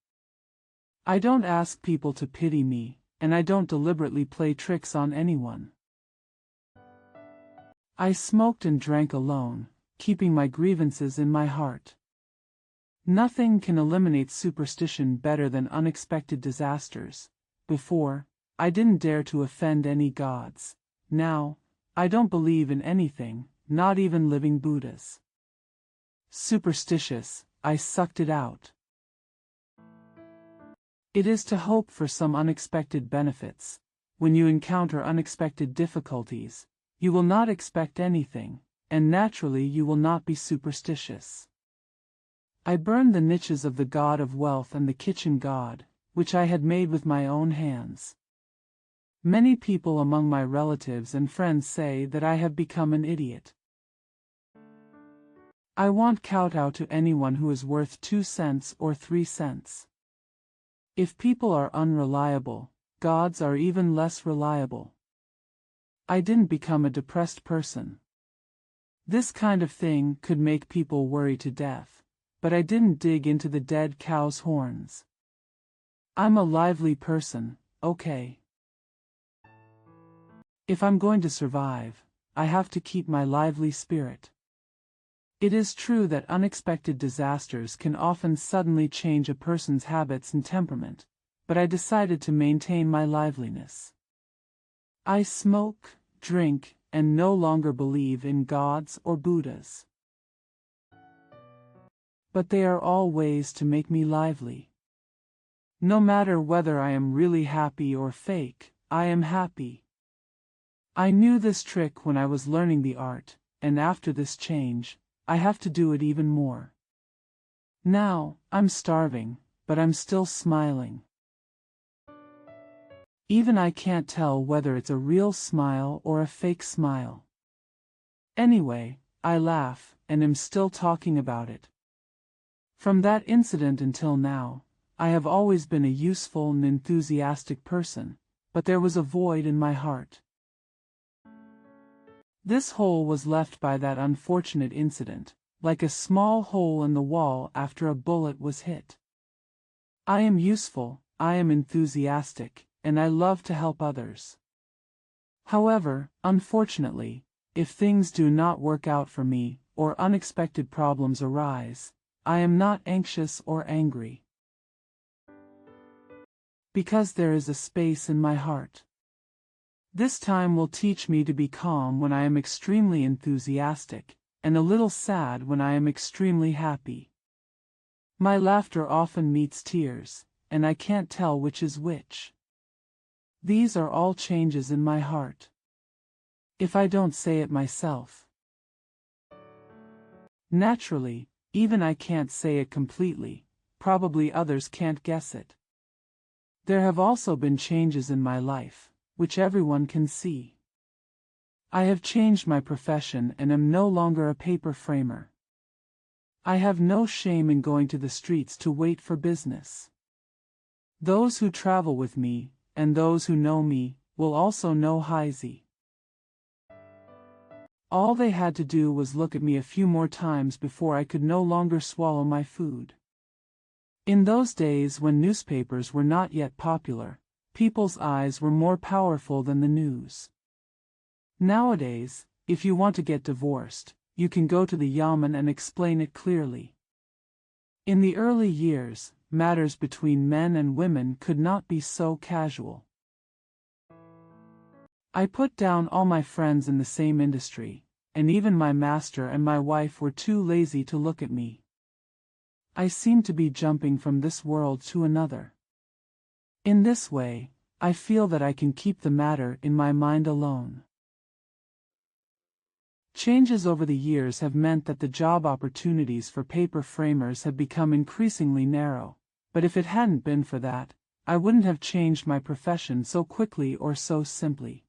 I don't ask people to pity me, and I don't deliberately play tricks on anyone. I smoked and drank alone, keeping my grievances in my heart. Nothing can eliminate superstition better than unexpected disasters. Before, I didn't dare to offend any gods. Now, I don't believe in anything, not even living Buddhas. Superstitious, I sucked it out. It is to hope for some unexpected benefits. When you encounter unexpected difficulties, you will not expect anything, and naturally you will not be superstitious. I burned the niches of the god of wealth and the kitchen god, which I had made with my own hands. Many people among my relatives and friends say that I have become an idiot. I won't kowtow to anyone who is worth 2 cents or 3 cents. If people are unreliable, gods are even less reliable. I didn't become a depressed person. This kind of thing could make people worry to death, but I didn't dig into the dead cow's horns. I'm a lively person, okay? If I'm going to survive, I have to keep my lively spirit. It is true that unexpected disasters can often suddenly change a person's habits and temperament, but I decided to maintain my liveliness. I smoke, drink, and no longer believe in gods or Buddhas. But they are all ways to make me lively. No matter whether I am really happy or fake, I am happy. I knew this trick when I was learning the art, and after this change, I have to do it even more. Now, I'm starving, but I'm still smiling. Even I can't tell whether it's a real smile or a fake smile. Anyway, I laugh, and am still talking about it. From that incident until now, I have always been a useful and enthusiastic person, but there was a void in my heart. This hole was left by that unfortunate incident, like a small hole in the wall after a bullet was hit. I am useful, I am enthusiastic, and I love to help others. However, unfortunately, if things do not work out for me, or unexpected problems arise, I am not anxious or angry. Because there is a space in my heart. This time will teach me to be calm when I am extremely enthusiastic, and a little sad when I am extremely happy. My laughter often meets tears, and I can't tell which is which. These are all changes in my heart. If I don't say it myself. Naturally, even I can't say it completely, probably others can't guess it. There have also been changes in my life, which everyone can see. I have changed my profession and am no longer a paper framer. I have no shame in going to the streets to wait for business. Those who travel with me, and those who know me, will also know Heisey. All they had to do was look at me a few more times before I could no longer swallow my food. In those days when newspapers were not yet popular, people's eyes were more powerful than the news. Nowadays, if you want to get divorced, you can go to the Yamen and explain it clearly. In the early years, matters between men and women could not be so casual. I put down all my friends in the same industry, and even my master and my wife were too lazy to look at me. I seem to be jumping from this world to another. In this way, I feel that I can keep the matter in my mind alone. Changes over the years have meant that the job opportunities for paper framers have become increasingly narrow, but if it hadn't been for that, I wouldn't have changed my profession so quickly or so simply.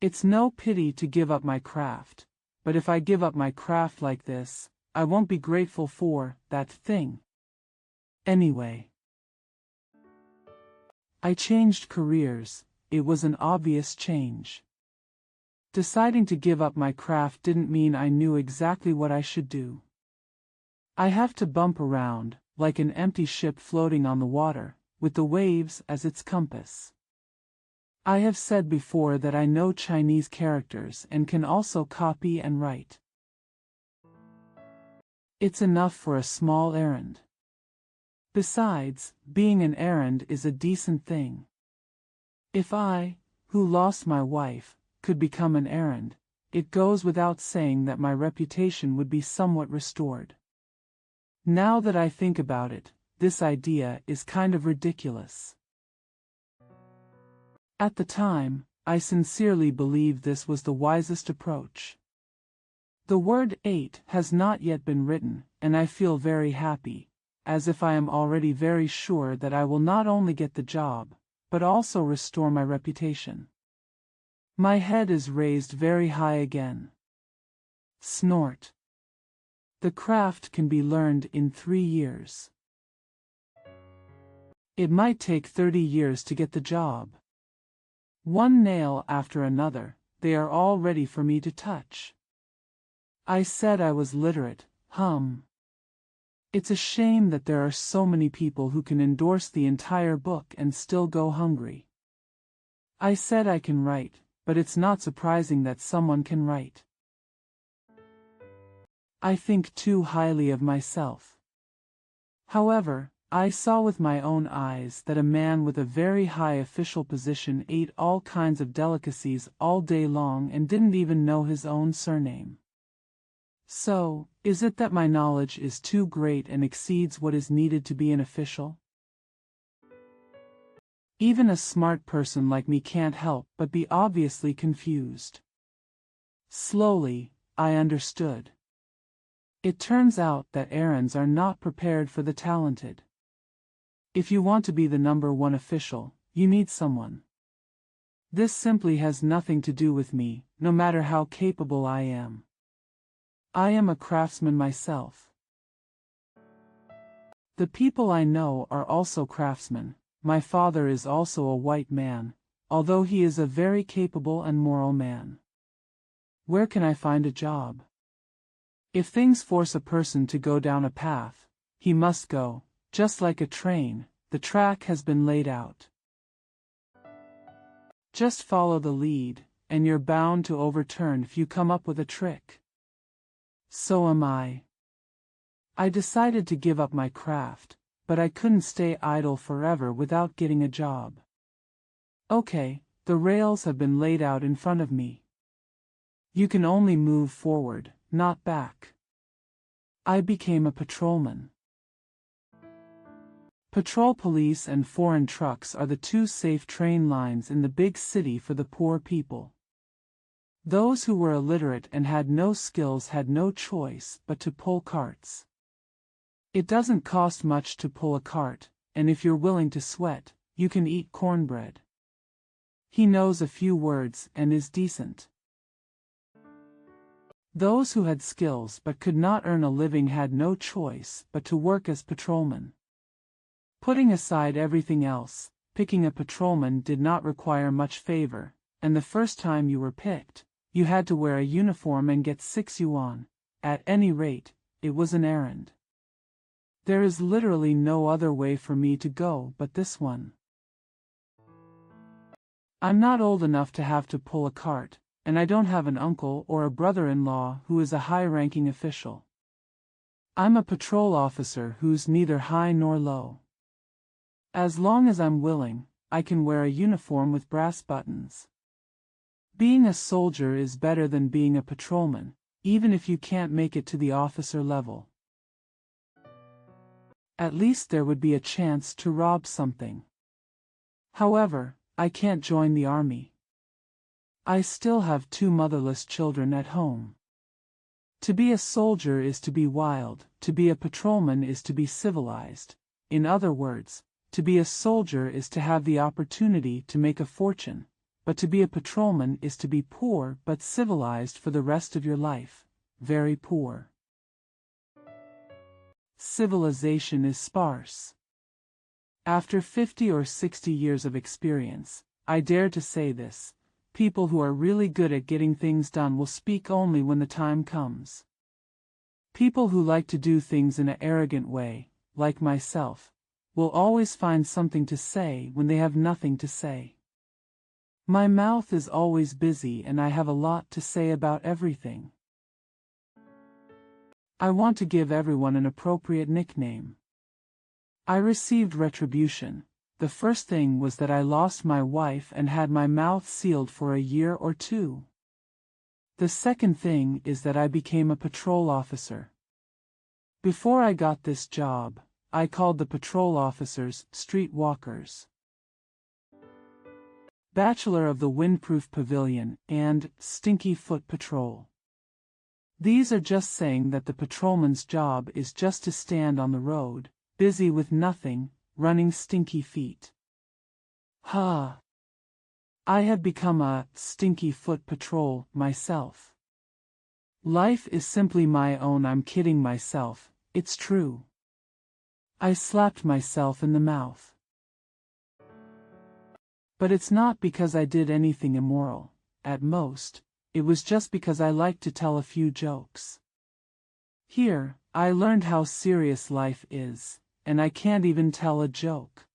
It's no pity to give up my craft, but if I give up my craft like this, I won't be grateful for that thing. Anyway. I changed careers, it was an obvious change. Deciding to give up my craft didn't mean I knew exactly what I should do. I have to bump around, like an empty ship floating on the water, with the waves as its compass. I have said before that I know Chinese characters and can also copy and write. It's enough for a small errand. Besides, being an errand is a decent thing. If I, who lost my wife, could become an errand, it goes without saying that my reputation would be somewhat restored. Now that I think about it, this idea is kind of ridiculous. At the time, I sincerely believed this was the wisest approach. The word 8 has not yet been written, and I feel very happy, as if I am already very sure that I will not only get the job, but also restore my reputation. My head is raised very high again. Snort. The craft can be learned in 3 years. It might take 30 years to get the job. One nail after another, they are all ready for me to touch. I said I was literate, It's a shame that there are so many people who can endorse the entire book and still go hungry. I said I can write, but it's not surprising that someone can write. I think too highly of myself. However, I saw with my own eyes that a man with a very high official position ate all kinds of delicacies all day long and didn't even know his own surname. So, is it that my knowledge is too great and exceeds what is needed to be an official? Even a smart person like me can't help but be obviously confused. Slowly, I understood. It turns out that errands are not prepared for the talented. If you want to be the #1 official, you need someone. This simply has nothing to do with me, no matter how capable I am. I am a craftsman myself. The people I know are also craftsmen. My father is also a white man, although he is a very capable and moral man. Where can I find a job? If things force a person to go down a path, he must go, just like a train, the track has been laid out. Just follow the lead, and you're bound to overturn if you come up with a trick. So am I. I decided to give up my craft, but I couldn't stay idle forever without getting a job. Okay, the rails have been laid out in front of me. You can only move forward, not back. I became a patrolman. Patrol police and foreign trucks are the two safe train lines in the big city for the poor people. Those who were illiterate and had no skills had no choice but to pull carts. It doesn't cost much to pull a cart, and if you're willing to sweat, you can eat cornbread. He knows a few words and is decent. Those who had skills but could not earn a living had no choice but to work as patrolmen. Putting aside everything else, picking a patrolman did not require much favor, and the first time you were picked, you had to wear a uniform and get 6 yuan. At any rate, it was an errand. There is literally no other way for me to go but this one. I'm not old enough to have to pull a cart, and I don't have an uncle or a brother-in-law who is a high-ranking official. I'm a patrol officer who's neither high nor low. As long as I'm willing, I can wear a uniform with brass buttons. Being a soldier is better than being a patrolman, even if you can't make it to the officer level. At least there would be a chance to rob something. However, I can't join the army. I still have 2 motherless children at home. To be a soldier is to be wild, to be a patrolman is to be civilized. In other words, to be a soldier is to have the opportunity to make a fortune, but to be a patrolman is to be poor but civilized for the rest of your life, very poor. Civilization is sparse. After 50 or 60 years of experience, I dare to say this: people who are really good at getting things done will speak only when the time comes. People who like to do things in an arrogant way, like myself, will always find something to say when they have nothing to say. My mouth is always busy and I have a lot to say about everything. I want to give everyone an appropriate nickname. I received retribution. The first thing was that I lost my wife and had my mouth sealed for a year or 2. The second thing is that I became a patrol officer. Before I got this job, I called the patrol officers street walkers. Bachelor of the Windproof Pavilion and Stinky Foot Patrol. These are just saying that the patrolman's job is just to stand on the road, busy with nothing, running stinky feet. Ha! I have become a stinky foot patrol myself. Life is simply my own. I'm kidding myself, it's true. I slapped myself in the mouth. But it's not because I did anything immoral. At most, it was just because I liked to tell a few jokes. Here, I learned how serious life is, and I can't even tell a joke.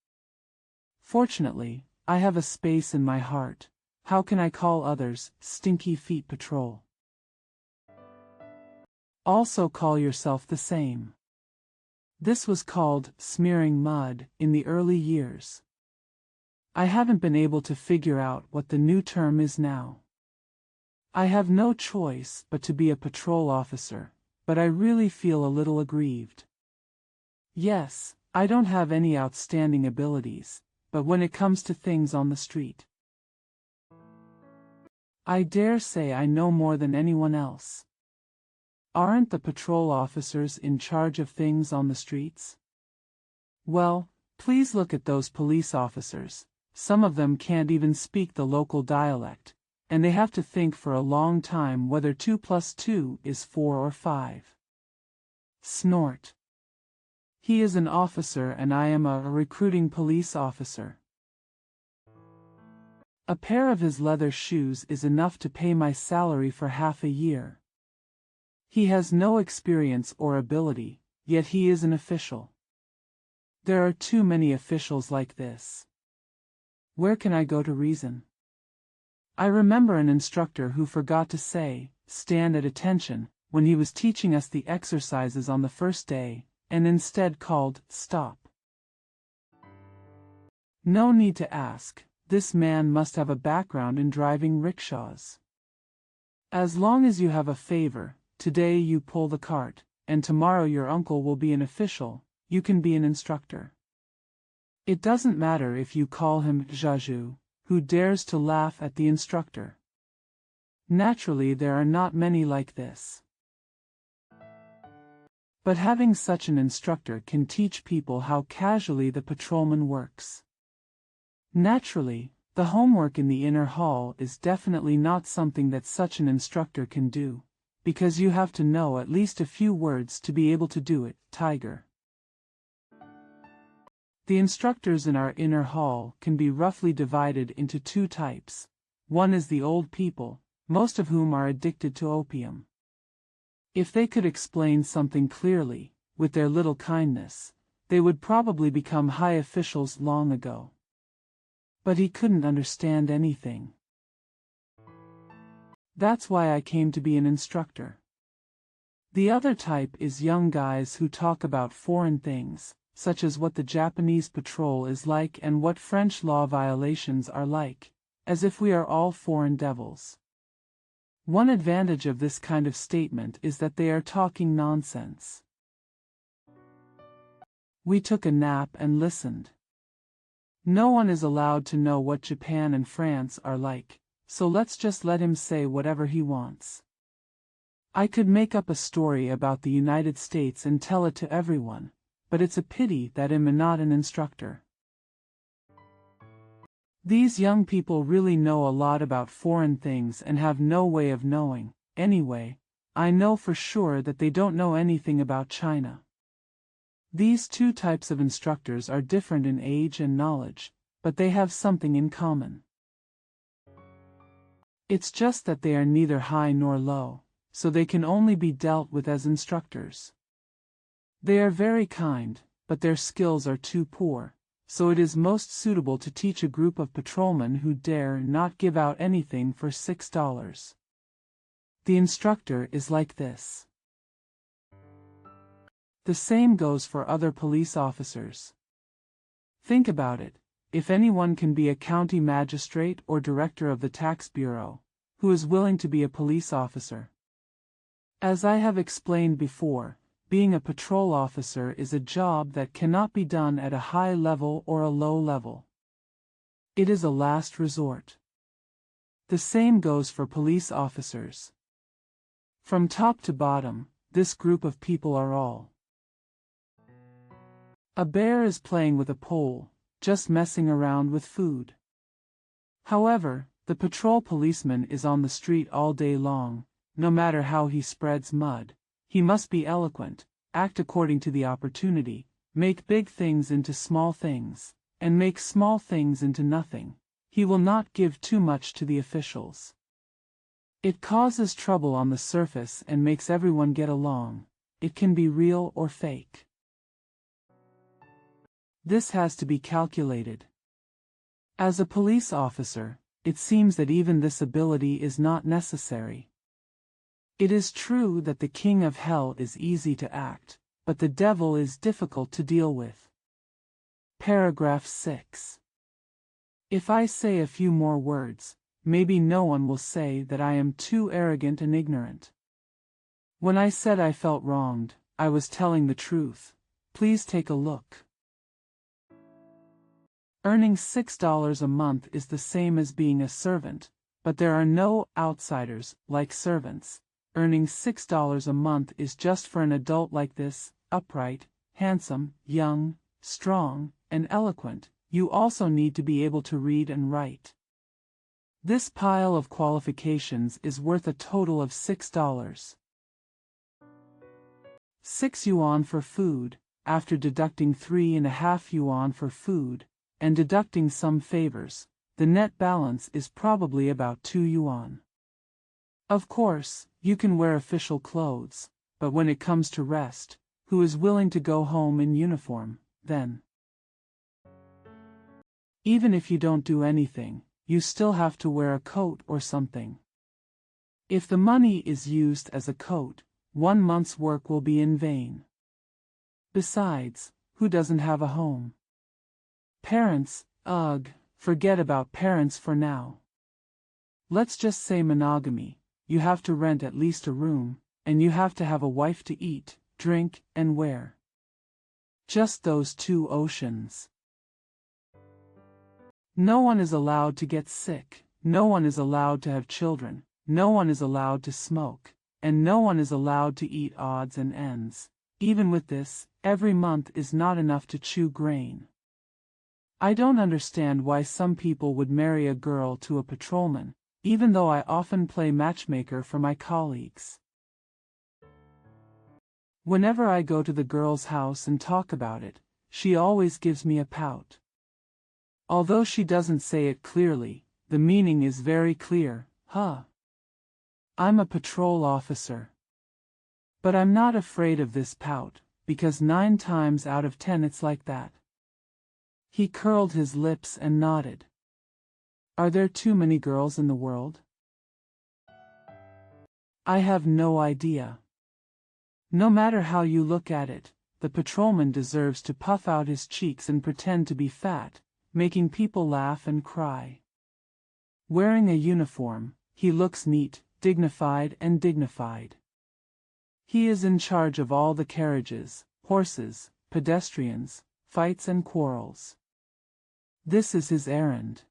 Fortunately, I have a space in my heart. How can I call others Stinky Feet Patrol? Also call yourself the same. This was called smearing mud in the early years. I haven't been able to figure out what the new term is now. I have no choice but to be a patrol officer, but I really feel a little aggrieved. Yes, I don't have any outstanding abilities, but when it comes to things on the street, I dare say I know more than anyone else. Aren't the patrol officers in charge of things on the streets? Well, please look at those police officers. some of them can't even speak the local dialect, and they have to think for a long time whether 2 plus 2 is 4 or 5. Snort. He is an officer and I am a recruiting police officer. A pair of his leather shoes is enough to pay my salary for half a year. He has no experience or ability, yet he is an official. There are too many officials like this. Where can I go to reason? I remember an instructor who forgot to say, "Stand at attention," when he was teaching us the exercises on the first day, and instead called, "Stop." No need to ask, this man must have a background in driving rickshaws. As long as you have a favor, today you pull the cart, and tomorrow your uncle will be an official, you can be an instructor. It doesn't matter if you call him Jaju, who dares to laugh at the instructor. Naturally, there are not many like this. But having such an instructor can teach people how casually the patrolman works. Naturally, the homework in the inner hall is definitely not something that such an instructor can do, because you have to know at least a few words to be able to do it, tiger. The instructors in our inner hall can be roughly divided into two types. One is the old people, most of whom are addicted to opium. If they could explain something clearly, with their little kindness, they would probably become high officials long ago. But he couldn't understand anything. That's why I came to be an instructor. The other type is young guys who talk about foreign things, such as what the Japanese patrol is like and what French law violations are like, as if we are all foreign devils. One advantage of this kind of statement is that they are talking nonsense. We took a nap and listened. No one is allowed to know what Japan and France are like, so let's just let him say whatever he wants. I could make up a story about the United States and tell it to everyone, but it's a pity that I'm not an instructor. These young people really know a lot about foreign things and have no way of knowing. Anyway, I know for sure that they don't know anything about China. These two types of instructors are different in age and knowledge, but they have something in common. It's just that they are neither high nor low, so they can only be dealt with as instructors. They are very kind, but their skills are too poor, so it is most suitable to teach a group of patrolmen who dare not give out anything for $6. The instructor is like this. The same goes for other police officers. Think about it, if anyone can be a county magistrate or director of the tax bureau, who is willing to be a police officer? As I have explained before, being a patrol officer is a job that cannot be done at a high level or a low level. It is a last resort. The same goes for police officers. From top to bottom, this group of people are all. A bear is playing with a pole, just messing around with food. However, the patrol policeman is on the street all day long, no matter how he spreads mud. He must be eloquent, act according to the opportunity, make big things into small things, and make small things into nothing. He will not give too much to the officials. It causes trouble on the surface and makes everyone get along. It can be real or fake. This has to be calculated. As a police officer, it seems that even this ability is not necessary. It is true that the king of hell is easy to act, but the devil is difficult to deal with. Paragraph 6. If I say a few more words, maybe no one will say that I am too arrogant and ignorant. When I said I felt wronged, I was telling the truth. Please take a look. Earning $6 a month is the same as being a servant, but there are no outsiders like servants. Earning $6 a month is just for an adult like this, upright, handsome, young, strong, and eloquent, you also need to be able to read and write. This pile of qualifications is worth a total of $6. 6 yuan for food, after deducting 3.5 yuan for food, and deducting some favors, the net balance is probably about 2 yuan. Of course, you can wear official clothes, but when it comes to rest, who is willing to go home in uniform, then? Even if you don't do anything, you still have to wear a coat or something. If the money is used as a coat, 1 month's work will be in vain. Besides, who doesn't have a home? Parents, ugh, forget about parents for now. Let's just say monogamy. You have to rent at least a room, and you have to have a wife to eat, drink, and wear. Just those 2 oceans. No one is allowed to get sick, no one is allowed to have children, no one is allowed to smoke, and no one is allowed to eat odds and ends. Even with this, every month is not enough to chew grain. I don't understand why some people would marry a girl to a patrolman, even though I often play matchmaker for my colleagues. Whenever I go to the girl's house and talk about it, she always gives me a pout. Although she doesn't say it clearly, the meaning is very clear, huh? I'm a patrol officer. But I'm not afraid of this pout, because 9 times out of 10 it's like that. He curled his lips and nodded. Are there too many girls in the world? I have no idea. No matter how you look at it, the patrolman deserves to puff out his cheeks and pretend to be fat, making people laugh and cry. Wearing a uniform, he looks neat, dignified and dignified. He is in charge of all the carriages, horses, pedestrians, fights and quarrels. This is his errand.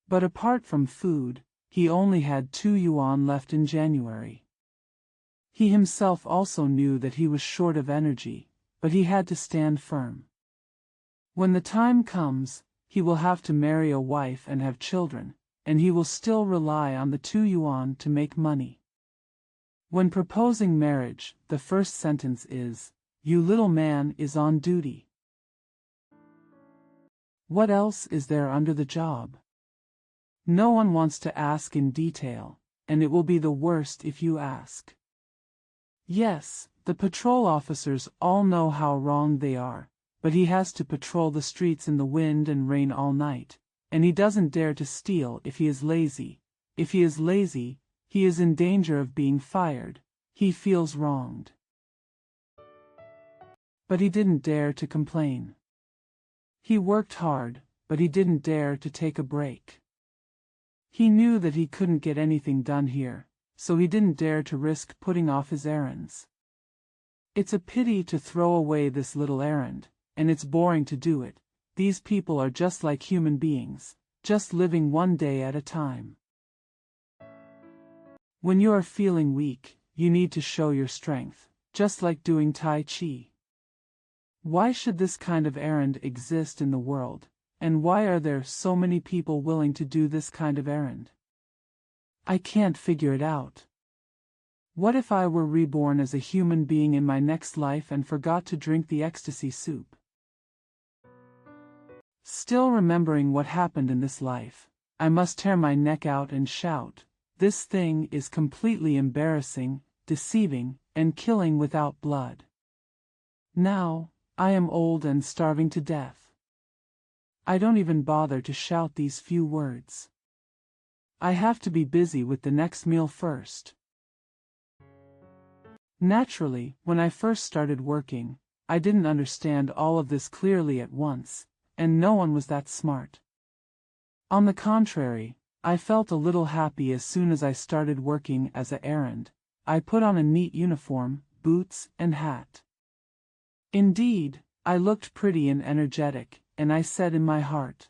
But apart from food, he only had 2 yuan left in January. He himself also knew that he was short of energy, but he had to stand firm. When the time comes, he will have to marry a wife and have children, and he will still rely on the 2 yuan to make money. When proposing marriage, the first sentence is, "You little man is on duty." What else is there under the job? No one wants to ask in detail, and it will be the worst if you ask. Yes, the patrol officers all know how wrong they are, but he has to patrol the streets in the wind and rain all night, and he doesn't dare to steal if he is lazy. If he is lazy, he is in danger of being fired. He feels wronged. But he didn't dare to complain. He worked hard, but he didn't dare to take a break. He knew that he couldn't get anything done here, so he didn't dare to risk putting off his errands. It's a pity to throw away this little errand, and it's boring to do it. These people are just like human beings, just living one day at a time. When you are feeling weak, you need to show your strength, just like doing Tai Chi. Why should this kind of errand exist in the world, and why are there so many people willing to do this kind of errand? I can't figure it out. What if I were reborn as a human being in my next life and forgot to drink the ecstasy soup? Still remembering what happened in this life, I must tear my neck out and shout, "This thing is completely embarrassing, deceiving, and killing without blood." Now, I am old and starving to death. I don't even bother to shout these few words. I have to be busy with the next meal first. Naturally, when I first started working, I didn't understand all of this clearly at once, and no one was that smart. On the contrary, I felt a little happy as soon as I started working as an errand. I put on a neat uniform, boots, and hat. Indeed, I looked pretty and energetic, and I said in my heart,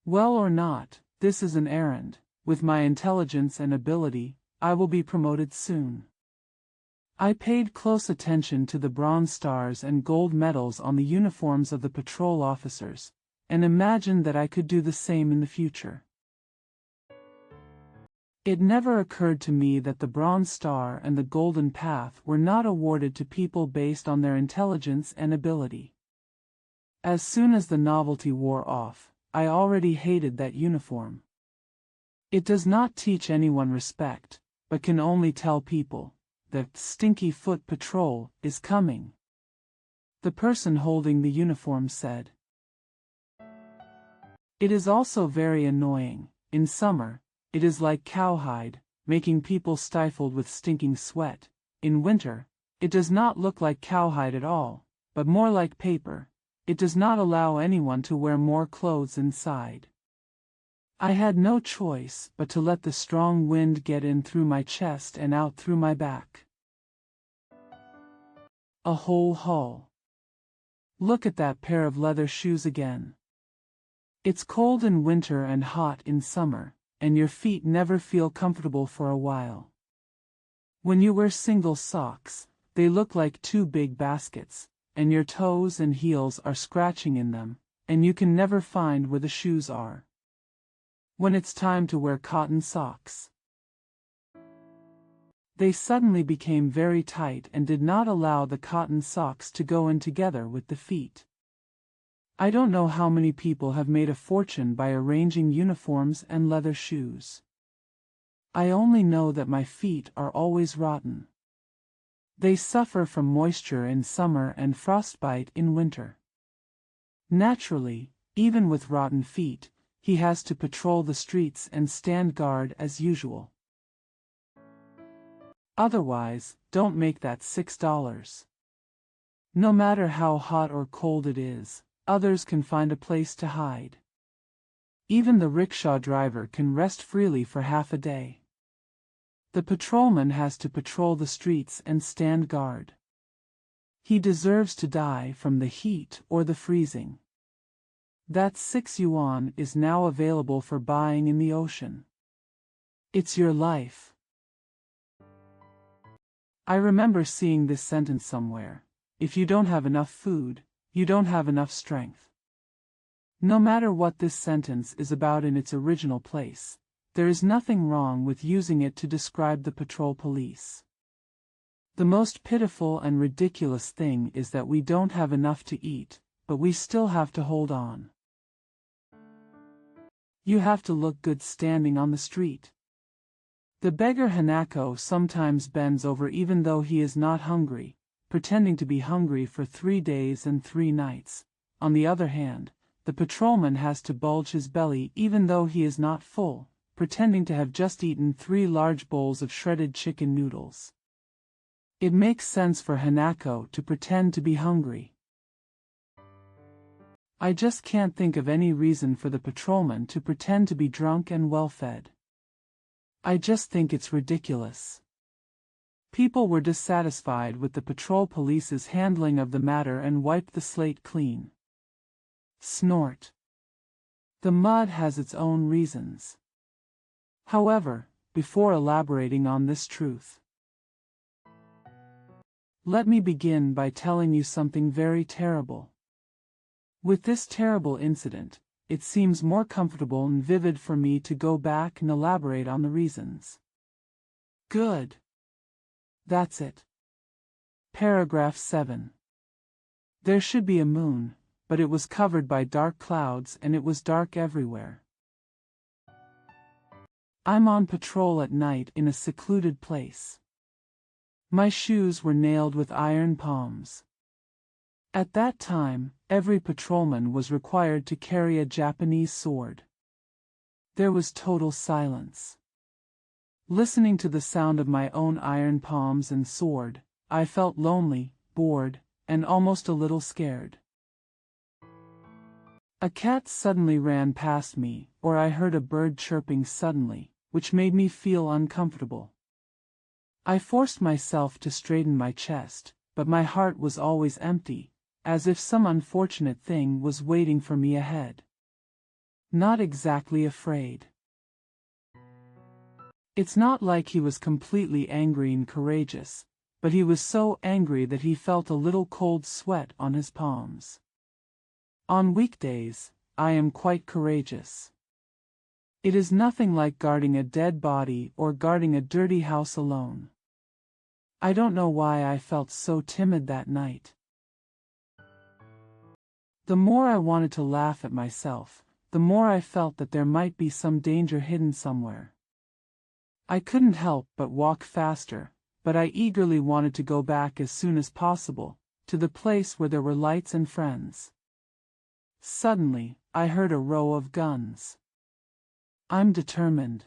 "Well or not, this is an errand. With my intelligence and ability, I will be promoted soon." I paid close attention to the bronze stars and gold medals on the uniforms of the patrol officers, and imagined that I could do the same in the future. It never occurred to me that the Bronze Star and the Golden Path were not awarded to people based on their intelligence and ability. As soon as the novelty wore off, I already hated that uniform. It does not teach anyone respect, but can only tell people, the stinky foot patrol is coming. The person holding the uniform said. It is also very annoying. In summer, it is like cowhide, making people stifled with stinking sweat. In winter, it does not look like cowhide at all, but more like paper. It does not allow anyone to wear more clothes inside. I had no choice but to let the strong wind get in through my chest and out through my back. A whole haul. Look at that pair of leather shoes again. It's cold in winter and hot in summer, and your feet never feel comfortable for a while. When you wear single socks, they look like two big baskets, and your toes and heels are scratching in them, and you can never find where the shoes are. When it's time to wear cotton socks, they suddenly became very tight and did not allow the cotton socks to go in together with the feet. I don't know how many people have made a fortune by arranging uniforms and leather shoes. I only know that my feet are always rotten. They suffer from moisture in summer and frostbite in winter. Naturally, even with rotten feet, he has to patrol the streets and stand guard as usual. Otherwise, don't make that $6. No matter how hot or cold it is, others can find a place to hide. Even the rickshaw driver can rest freely for half a day. The patrolman has to patrol the streets and stand guard. He deserves to die from the heat or the freezing. That 6 yuan is now available for buying in the ocean. It's your life. I remember seeing this sentence somewhere. If you don't have enough food, you don't have enough strength. No matter what this sentence is about in its original place, there is nothing wrong with using it to describe the patrol police. The most pitiful and ridiculous thing is that we don't have enough to eat, but we still have to hold on. You have to look good standing on the street. The beggar Hanako sometimes bends over even though he is not hungry, pretending to be hungry for 3 days and 3 nights. On the other hand, the patrolman has to bulge his belly even though he is not full, pretending to have just eaten 3 large bowls of shredded chicken noodles. It makes sense for Hanako to pretend to be hungry. I just can't think of any reason for the patrolman to pretend to be drunk and well-fed. I just think it's ridiculous. People were dissatisfied with the patrol police's handling of the matter and wiped the slate clean. Snort. The mud has its own reasons. However, before elaborating on this truth, let me begin by telling you something very terrible. With this terrible incident, it seems more comfortable and vivid for me to go back and elaborate on the reasons. Good. That's it. Paragraph 7. There should be a moon, but it was covered by dark clouds and it was dark everywhere. I'm on patrol at night in a secluded place. My shoes were nailed with iron palms. At that time, every patrolman was required to carry a Japanese sword. There was total silence. Listening to the sound of my own iron palms and sword, I felt lonely, bored, and almost a little scared. A cat suddenly ran past me, or I heard a bird chirping suddenly, which made me feel uncomfortable. I forced myself to straighten my chest, but my heart was always empty, as if some unfortunate thing was waiting for me ahead. Not exactly afraid. It's not like he was completely angry and courageous, but he was so angry that he felt a little cold sweat on his palms. On weekdays, I am quite courageous. It is nothing like guarding a dead body or guarding a dirty house alone. I don't know why I felt so timid that night. The more I wanted to laugh at myself, the more I felt that there might be some danger hidden somewhere. I couldn't help but walk faster, but I eagerly wanted to go back as soon as possible, to the place where there were lights and friends. Suddenly, I heard a row of guns. I'm determined.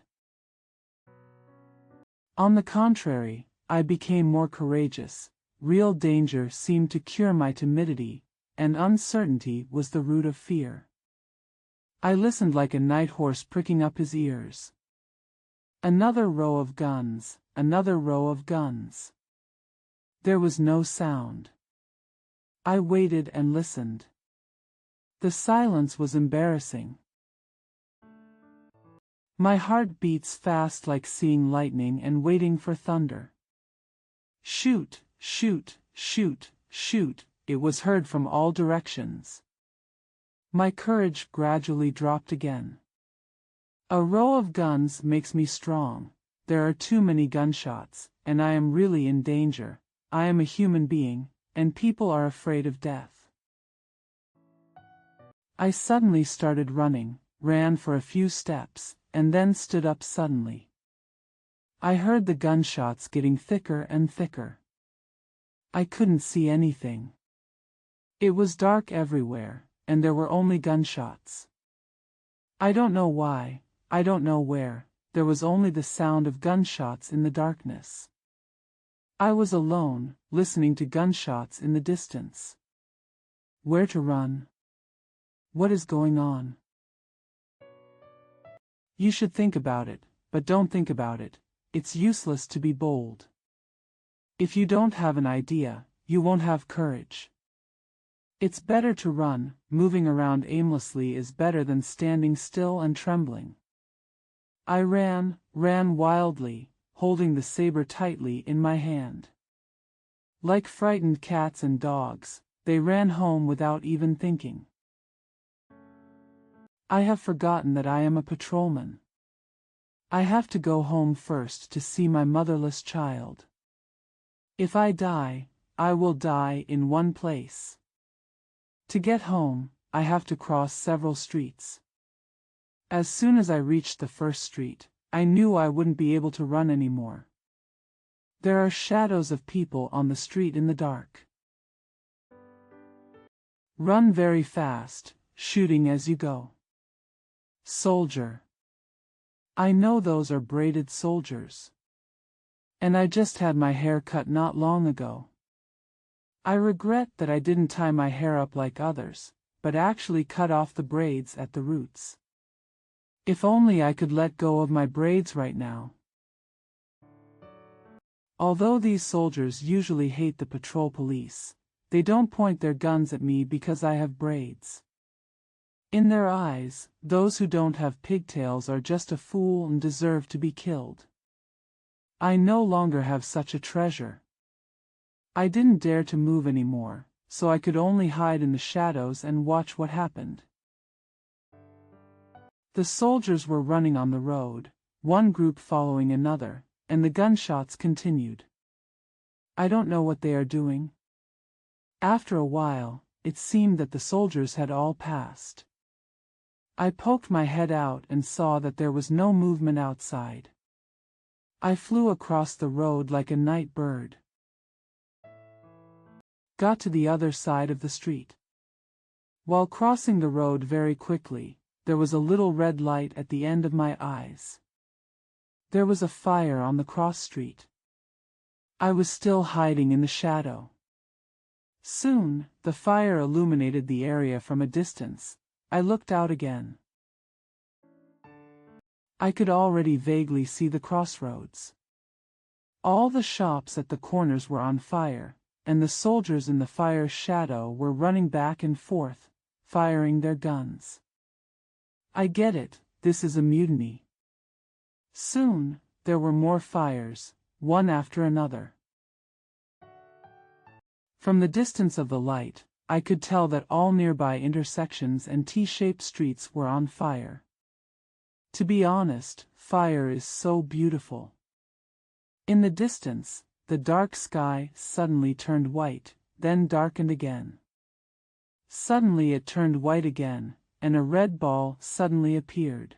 On the contrary, I became more courageous. Real danger seemed to cure my timidity, and uncertainty was the root of fear. I listened like a night horse pricking up his ears. Another row of guns, another row of guns. There was no sound. I waited and listened. The silence was embarrassing. My heart beats fast like seeing lightning and waiting for thunder. Shoot, shoot, shoot, shoot, it was heard from all directions. My courage gradually dropped again. A row of guns makes me strong. There are too many gunshots, and I am really in danger. I am a human being, and people are afraid of death. I suddenly started running, ran for a few steps, and then stood up suddenly. I heard the gunshots getting thicker and thicker. I couldn't see anything. It was dark everywhere, and there were only gunshots. I don't know why, I don't know where, there was only the sound of gunshots in the darkness. I was alone, listening to gunshots in the distance. Where to run? What is going on? You should think about it, but don't think about it. It's useless to be bold. If you don't have an idea, you won't have courage. It's better to run. Moving around aimlessly is better than standing still and trembling. I ran wildly, holding the saber tightly in my hand. Like frightened cats and dogs, they ran home without even thinking. I have forgotten that I am a patrolman. I have to go home first to see my motherless child. If I die, I will die in one place. To get home, I have to cross several streets. As soon as I reached the first street, I knew I wouldn't be able to run anymore. There are shadows of people on the street in the dark. Run very fast, shooting as you go. Soldier. I know those are braided soldiers. And I just had my hair cut not long ago. I regret that I didn't tie my hair up like others, but actually cut off the braids at the roots. If only I could let go of my braids right now. Although these soldiers usually hate the patrol police, they don't point their guns at me because I have braids. In their eyes, those who don't have pigtails are just a fool and deserve to be killed. I no longer have such a treasure. I didn't dare to move anymore, so I could only hide in the shadows and watch what happened. The soldiers were running on the road, one group following another, and the gunshots continued. I don't know what they are doing. After a while, it seemed that the soldiers had all passed. I poked my head out and saw that there was no movement outside. I flew across the road like a night bird. Got to the other side of the street. While crossing the road very quickly, there was a little red light at the end of my eyes. There was a fire on the cross street. I was still hiding in the shadow. Soon, the fire illuminated the area from a distance. I looked out again. I could already vaguely see the crossroads. All the shops at the corners were on fire, and the soldiers in the fire's shadow were running back and forth, firing their guns. I get it, this is a mutiny. Soon, there were more fires, one after another. From the distance of the light, I could tell that all nearby intersections and T-shaped streets were on fire. To be honest, fire is so beautiful. In the distance, the dark sky suddenly turned white, then darkened again. Suddenly it turned white again, and a red ball suddenly appeared.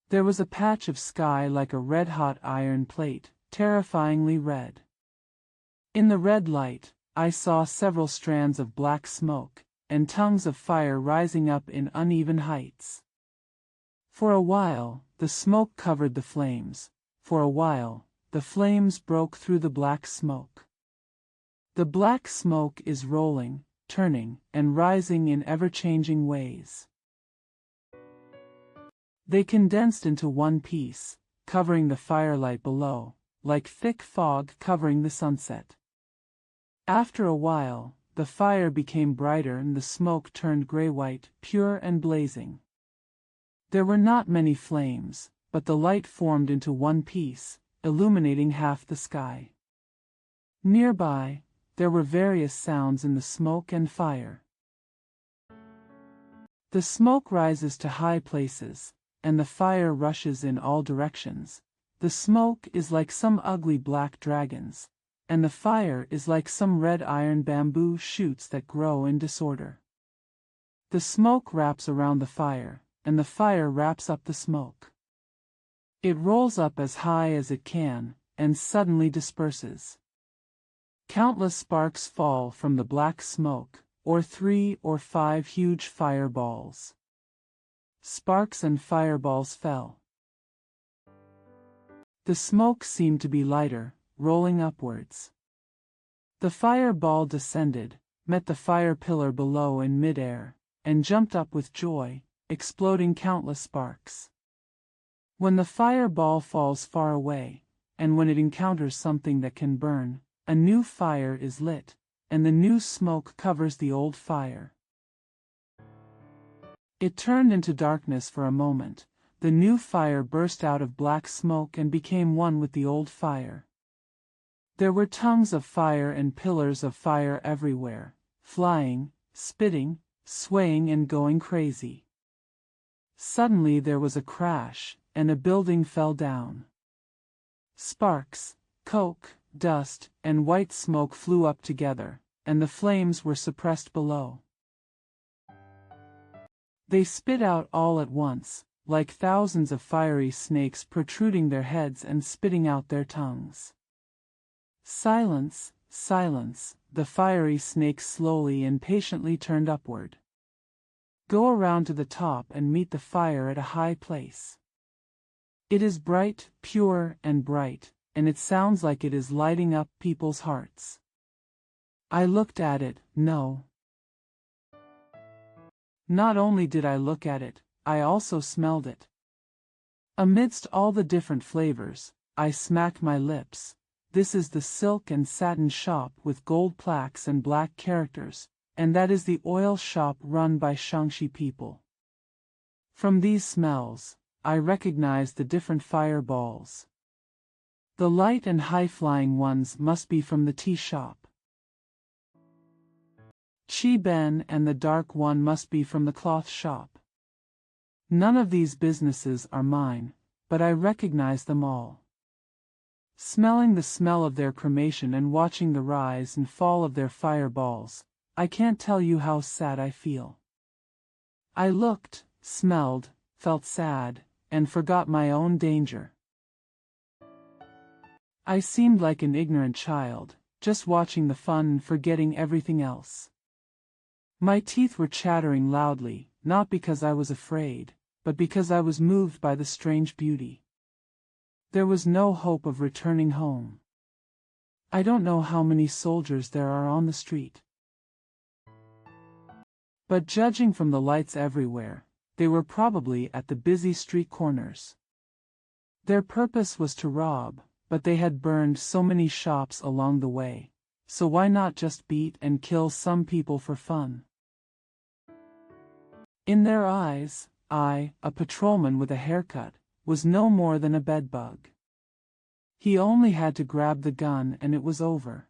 There was a patch of sky like a red-hot iron plate, terrifyingly red. In the red light, I saw several strands of black smoke, and tongues of fire rising up in uneven heights. For a while, the smoke covered the flames. For a while, the flames broke through the black smoke. The black smoke is rolling, turning, and rising in ever-changing ways. They condensed into one piece, covering the firelight below, like thick fog covering the sunset. After a while, the fire became brighter and the smoke turned gray-white, pure and blazing. There were not many flames, but the light formed into one piece, illuminating half the sky. Nearby, there were various sounds in the smoke and fire. The smoke rises to high places, and the fire rushes in all directions. The smoke is like some ugly black dragons, and the fire is like some red iron bamboo shoots that grow in disorder. The smoke wraps around the fire, and the fire wraps up the smoke. It rolls up as high as it can, and suddenly disperses. Countless sparks fall from the black smoke, or 3 or 5 huge fireballs. Sparks and fireballs fell. The smoke seemed to be lighter, rolling upwards. The fireball descended, met the fire pillar below in mid-air, and jumped up with joy, exploding countless sparks. When the fireball falls far away, and when it encounters something that can burn, a new fire is lit, and the new smoke covers the old fire. It turned into darkness for a moment. The new fire burst out of black smoke and became one with the old fire. There were tongues of fire and pillars of fire everywhere, flying, spitting, swaying and going crazy. Suddenly there was a crash, and a building fell down. Sparks, coke, dust, and white smoke flew up together, and the flames were suppressed below. They spit out all at once, like thousands of fiery snakes protruding their heads and spitting out their tongues. Silence, silence, the fiery snakes slowly and patiently turned upward. Go around to the top and meet the fire at a high place. It is bright, pure, and bright, and it sounds like it is lighting up people's hearts. I looked at it, no. Not only did I look at it, I also smelled it. Amidst all the different flavors, I smacked my lips. This is the silk and satin shop with gold plaques and black characters, and that is the oil shop run by Shaanxi people. From these smells, I recognized the different fireballs. The light and high-flying ones must be from the tea shop. Chi Ben and the dark one must be from the cloth shop. None of these businesses are mine, but I recognize them all. Smelling the smell of their cremation and watching the rise and fall of their fireballs, I can't tell you how sad I feel. I looked, smelled, felt sad, and forgot my own danger. I seemed like an ignorant child, just watching the fun and forgetting everything else. My teeth were chattering loudly, not because I was afraid, but because I was moved by the strange beauty. There was no hope of returning home. I don't know how many soldiers there are on the street. But judging from the lights everywhere, they were probably at the busy street corners. Their purpose was to rob, but they had burned so many shops along the way, so why not just beat and kill some people for fun? In their eyes, I, a patrolman with a haircut, was no more than a bedbug. He only had to grab the gun and it was over.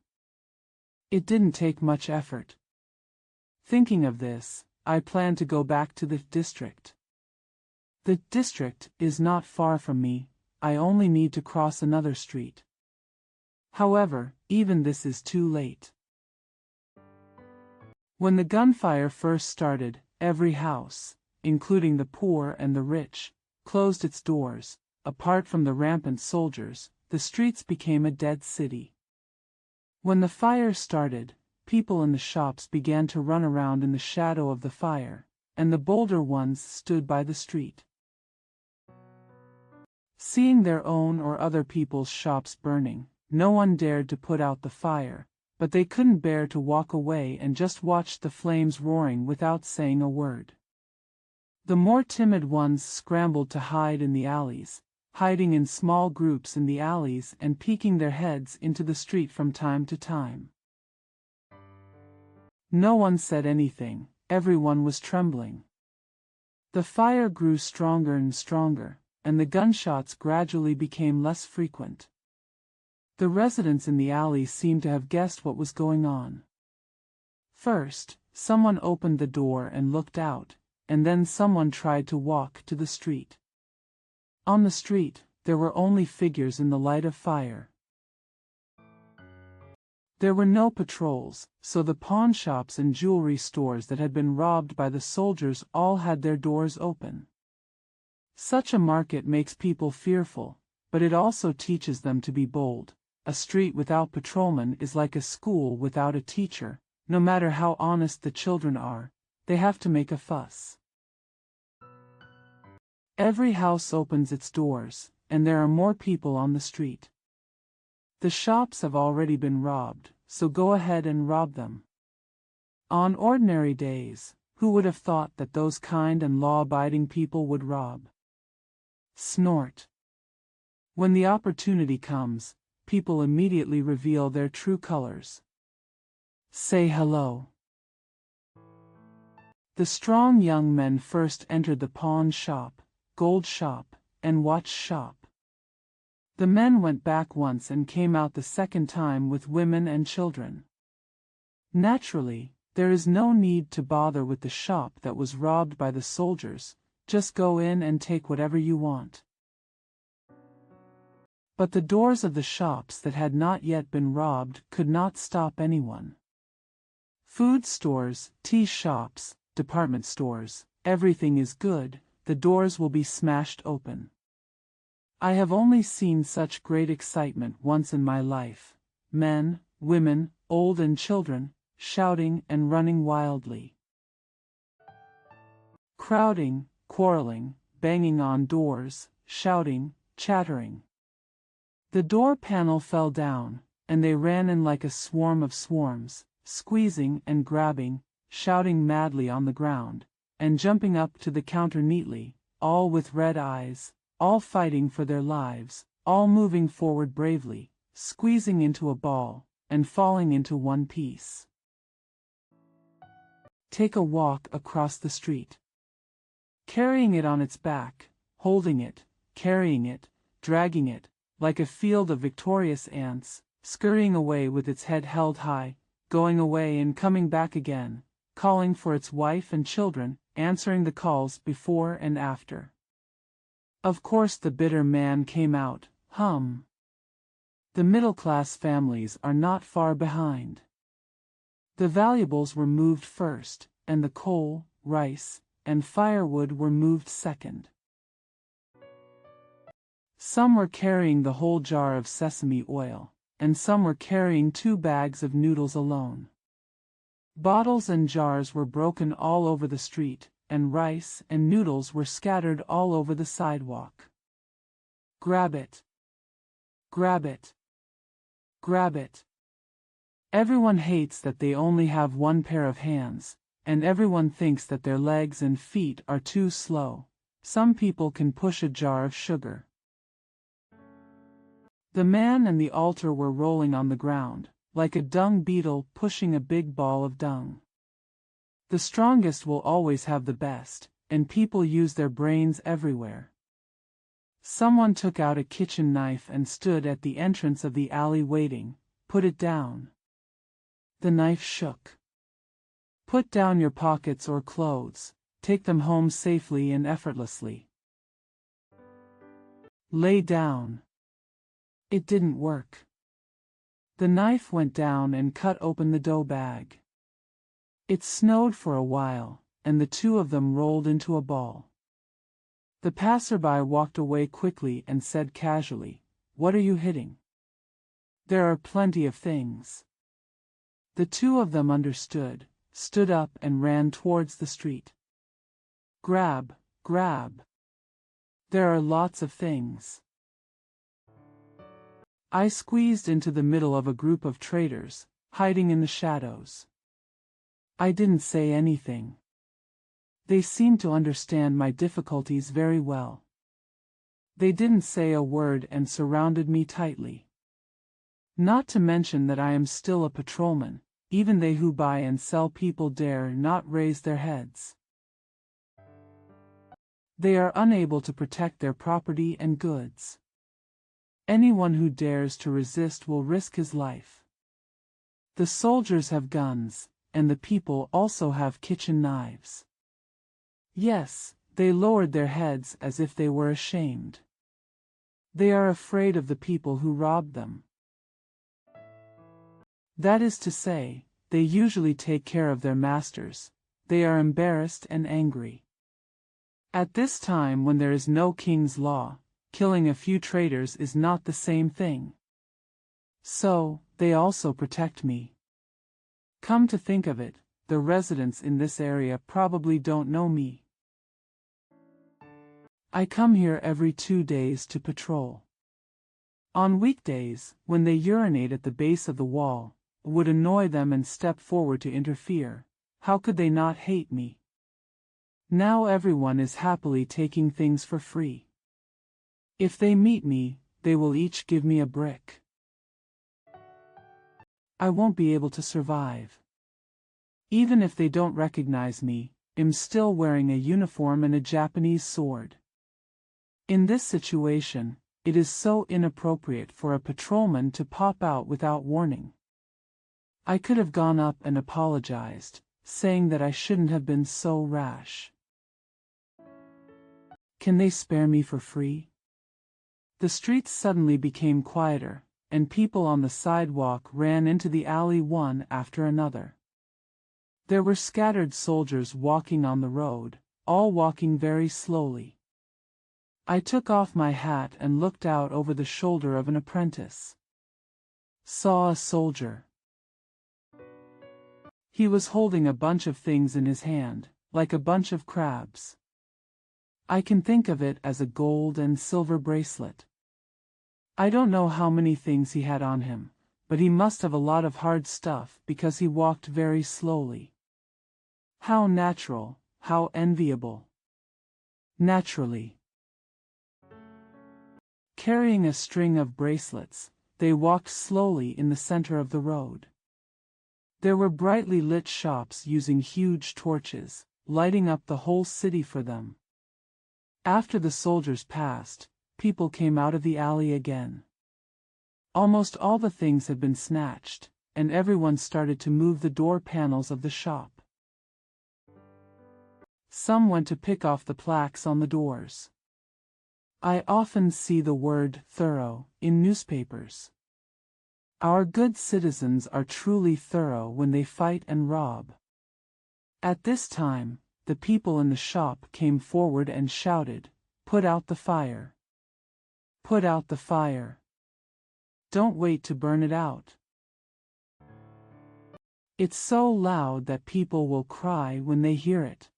It didn't take much effort. Thinking of this, I plan to go back to the district. The district is not far from me, I only need to cross another street. However, even this is too late. When the gunfire first started, every house, including the poor and the rich, closed its doors. Apart from the rampant soldiers, the streets became a dead city. When the fire started, people in the shops began to run around in the shadow of the fire, and the bolder ones stood by the street. Seeing their own or other people's shops burning, no one dared to put out the fire, but they couldn't bear to walk away and just watched the flames roaring without saying a word. The more timid ones scrambled to hide in the alleys, hiding in small groups in the alleys and peeking their heads into the street from time to time. No one said anything, everyone was trembling. The fire grew stronger and stronger, and the gunshots gradually became less frequent. The residents in the alley seemed to have guessed what was going on. First, someone opened the door and looked out, and then someone tried to walk to the street. On the street, there were only figures in the light of fire. There were no patrols, so the pawn shops and jewelry stores that had been robbed by the soldiers all had their doors open. Such a market makes people fearful, but it also teaches them to be bold. A street without patrolmen is like a school without a teacher. No matter how honest the children are, they have to make a fuss. Every house opens its doors, and there are more people on the street. The shops have already been robbed, so go ahead and rob them. On ordinary days, who would have thought that those kind and law-abiding people would rob? Snort. When the opportunity comes, people immediately reveal their true colors. Say hello. The strong young men first entered the pawn shop, gold shop, and watch shop. The men went back once and came out the second time with women and children. Naturally, there is no need to bother with the shop that was robbed by the soldiers, just go in and take whatever you want. But the doors of the shops that had not yet been robbed could not stop anyone. Food stores, tea shops, department stores, everything is good, the doors will be smashed open. I have only seen such great excitement once in my life. Men, women, old and children, shouting and running wildly. Crowding, quarreling, banging on doors, shouting, chattering. The door panel fell down, and they ran in like a swarm of swarms, squeezing and grabbing, shouting madly on the ground, and jumping up to the counter neatly, all with red eyes, all fighting for their lives, all moving forward bravely, squeezing into a ball, and falling into one piece. Take a walk across the street. Carrying it on its back, holding it, carrying it, dragging it, like a field of victorious ants, scurrying away with its head held high, going away and coming back again, calling for its wife and children, answering the calls before and after. Of course the bitter man came out, hum. The middle-class families are not far behind. The valuables were moved first, and the coal, rice, and firewood were moved second. Some were carrying the whole jar of sesame oil, and some were carrying 2 bags of noodles alone. Bottles and jars were broken all over the street, and rice and noodles were scattered all over the sidewalk. Grab it. Grab it. Grab it. Everyone hates that they only have one pair of hands, and everyone thinks that their legs and feet are too slow. Some people can push a jar of sugar. The man and the altar were rolling on the ground, like a dung beetle pushing a big ball of dung. The strongest will always have the best, and people use their brains everywhere. Someone took out a kitchen knife and stood at the entrance of the alley waiting. Put it down. The knife shook. Put down your pockets or clothes. Take them home safely and effortlessly. Lay down. It didn't work. The knife went down and cut open the dough bag. It snowed for a while, and the two of them rolled into a ball. The passerby walked away quickly and said casually, "What are you hitting?" "There are plenty of things." The two of them understood, stood up and ran towards the street. Grab, grab. There are lots of things. I squeezed into the middle of a group of traders, hiding in the shadows. I didn't say anything. They seemed to understand my difficulties very well. They didn't say a word and surrounded me tightly. Not to mention that I am still a patrolman, even they who buy and sell people dare not raise their heads. They are unable to protect their property and goods. Anyone who dares to resist will risk his life. The soldiers have guns, and the people also have kitchen knives. Yes, they lowered their heads as if they were ashamed. They are afraid of the people who robbed them. That is to say, they usually take care of their masters. They are embarrassed and angry. At this time, when there is no king's law, killing a few traitors is not the same thing. So, they also protect me. Come to think of it, the residents in this area probably don't know me. I come here every 2 days to patrol. On weekdays, when they urinate at the base of the wall, would annoy them and step forward to interfere. How could they not hate me? Now everyone is happily taking things for free. If they meet me, they will each give me a brick. I won't be able to survive. Even if they don't recognize me, I'm still wearing a uniform and a Japanese sword. In this situation, it is so inappropriate for a patrolman to pop out without warning. I could have gone up and apologized, saying that I shouldn't have been so rash. Can they spare me for free? The streets suddenly became quieter, and people on the sidewalk ran into the alley one after another. There were scattered soldiers walking on the road, all walking very slowly. I took off my hat and looked out over the shoulder of an apprentice. Saw a soldier. He was holding a bunch of things in his hand, like a bunch of crabs. I can think of it as a gold and silver bracelet. I don't know how many things he had on him, but he must have a lot of hard stuff because he walked very slowly. How natural, how enviable. Naturally. Carrying a string of bracelets, they walked slowly in the center of the road. There were brightly lit shops using huge torches, lighting up the whole city for them. After the soldiers passed, people came out of the alley again. Almost all the things had been snatched, and everyone started to move the door panels of the shop. Some went to pick off the plaques on the doors. I often see the word thorough in newspapers. Our good citizens are truly thorough when they fight and rob. At this time, the people in the shop came forward and shouted, "Put out the fire! Put out the fire! Don't wait to burn it out!" It's so loud that people will cry when they hear it.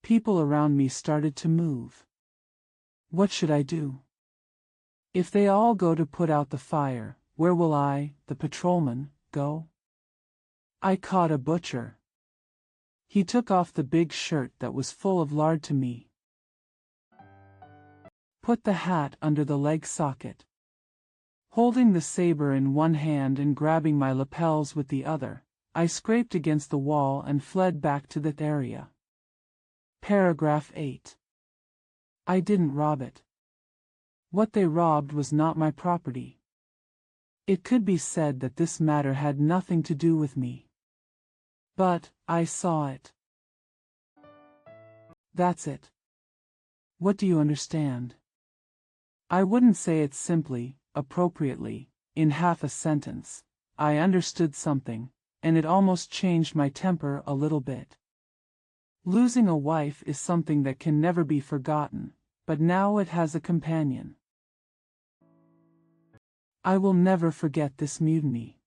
People around me started to move. What should I do? If they all go to put out the fire, where will I, the patrolman, go? I caught a butcher. He took off the big shirt that was full of lard to me. Put the hat under the leg socket. Holding the saber in one hand and grabbing my lapels with the other, I scraped against the wall and fled back to that area. Paragraph 8. I didn't rob it. What they robbed was not my property. It could be said that this matter had nothing to do with me. But I saw it. That's it. What do you understand? I wouldn't say it simply, appropriately, in half a sentence. I understood something, and it almost changed my temper a little bit. Losing a wife is something that can never be forgotten, but now it has a companion. I will never forget this mutiny.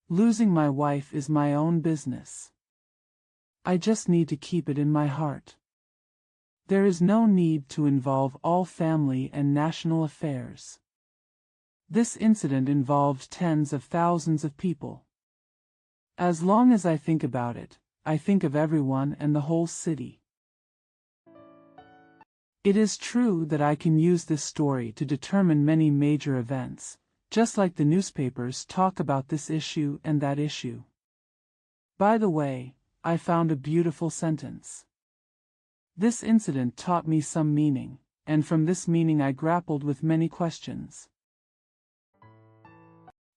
Losing my wife is my own business. I just need to keep it in my heart. There is no need to involve all family and national affairs. This incident involved tens of thousands of people. As long as I think about it, I think of everyone and the whole city. It is true that I can use this story to determine many major events, just like the newspapers talk about this issue and that issue. By the way, I found a beautiful sentence. This incident taught me some meaning, and from this meaning I grappled with many questions.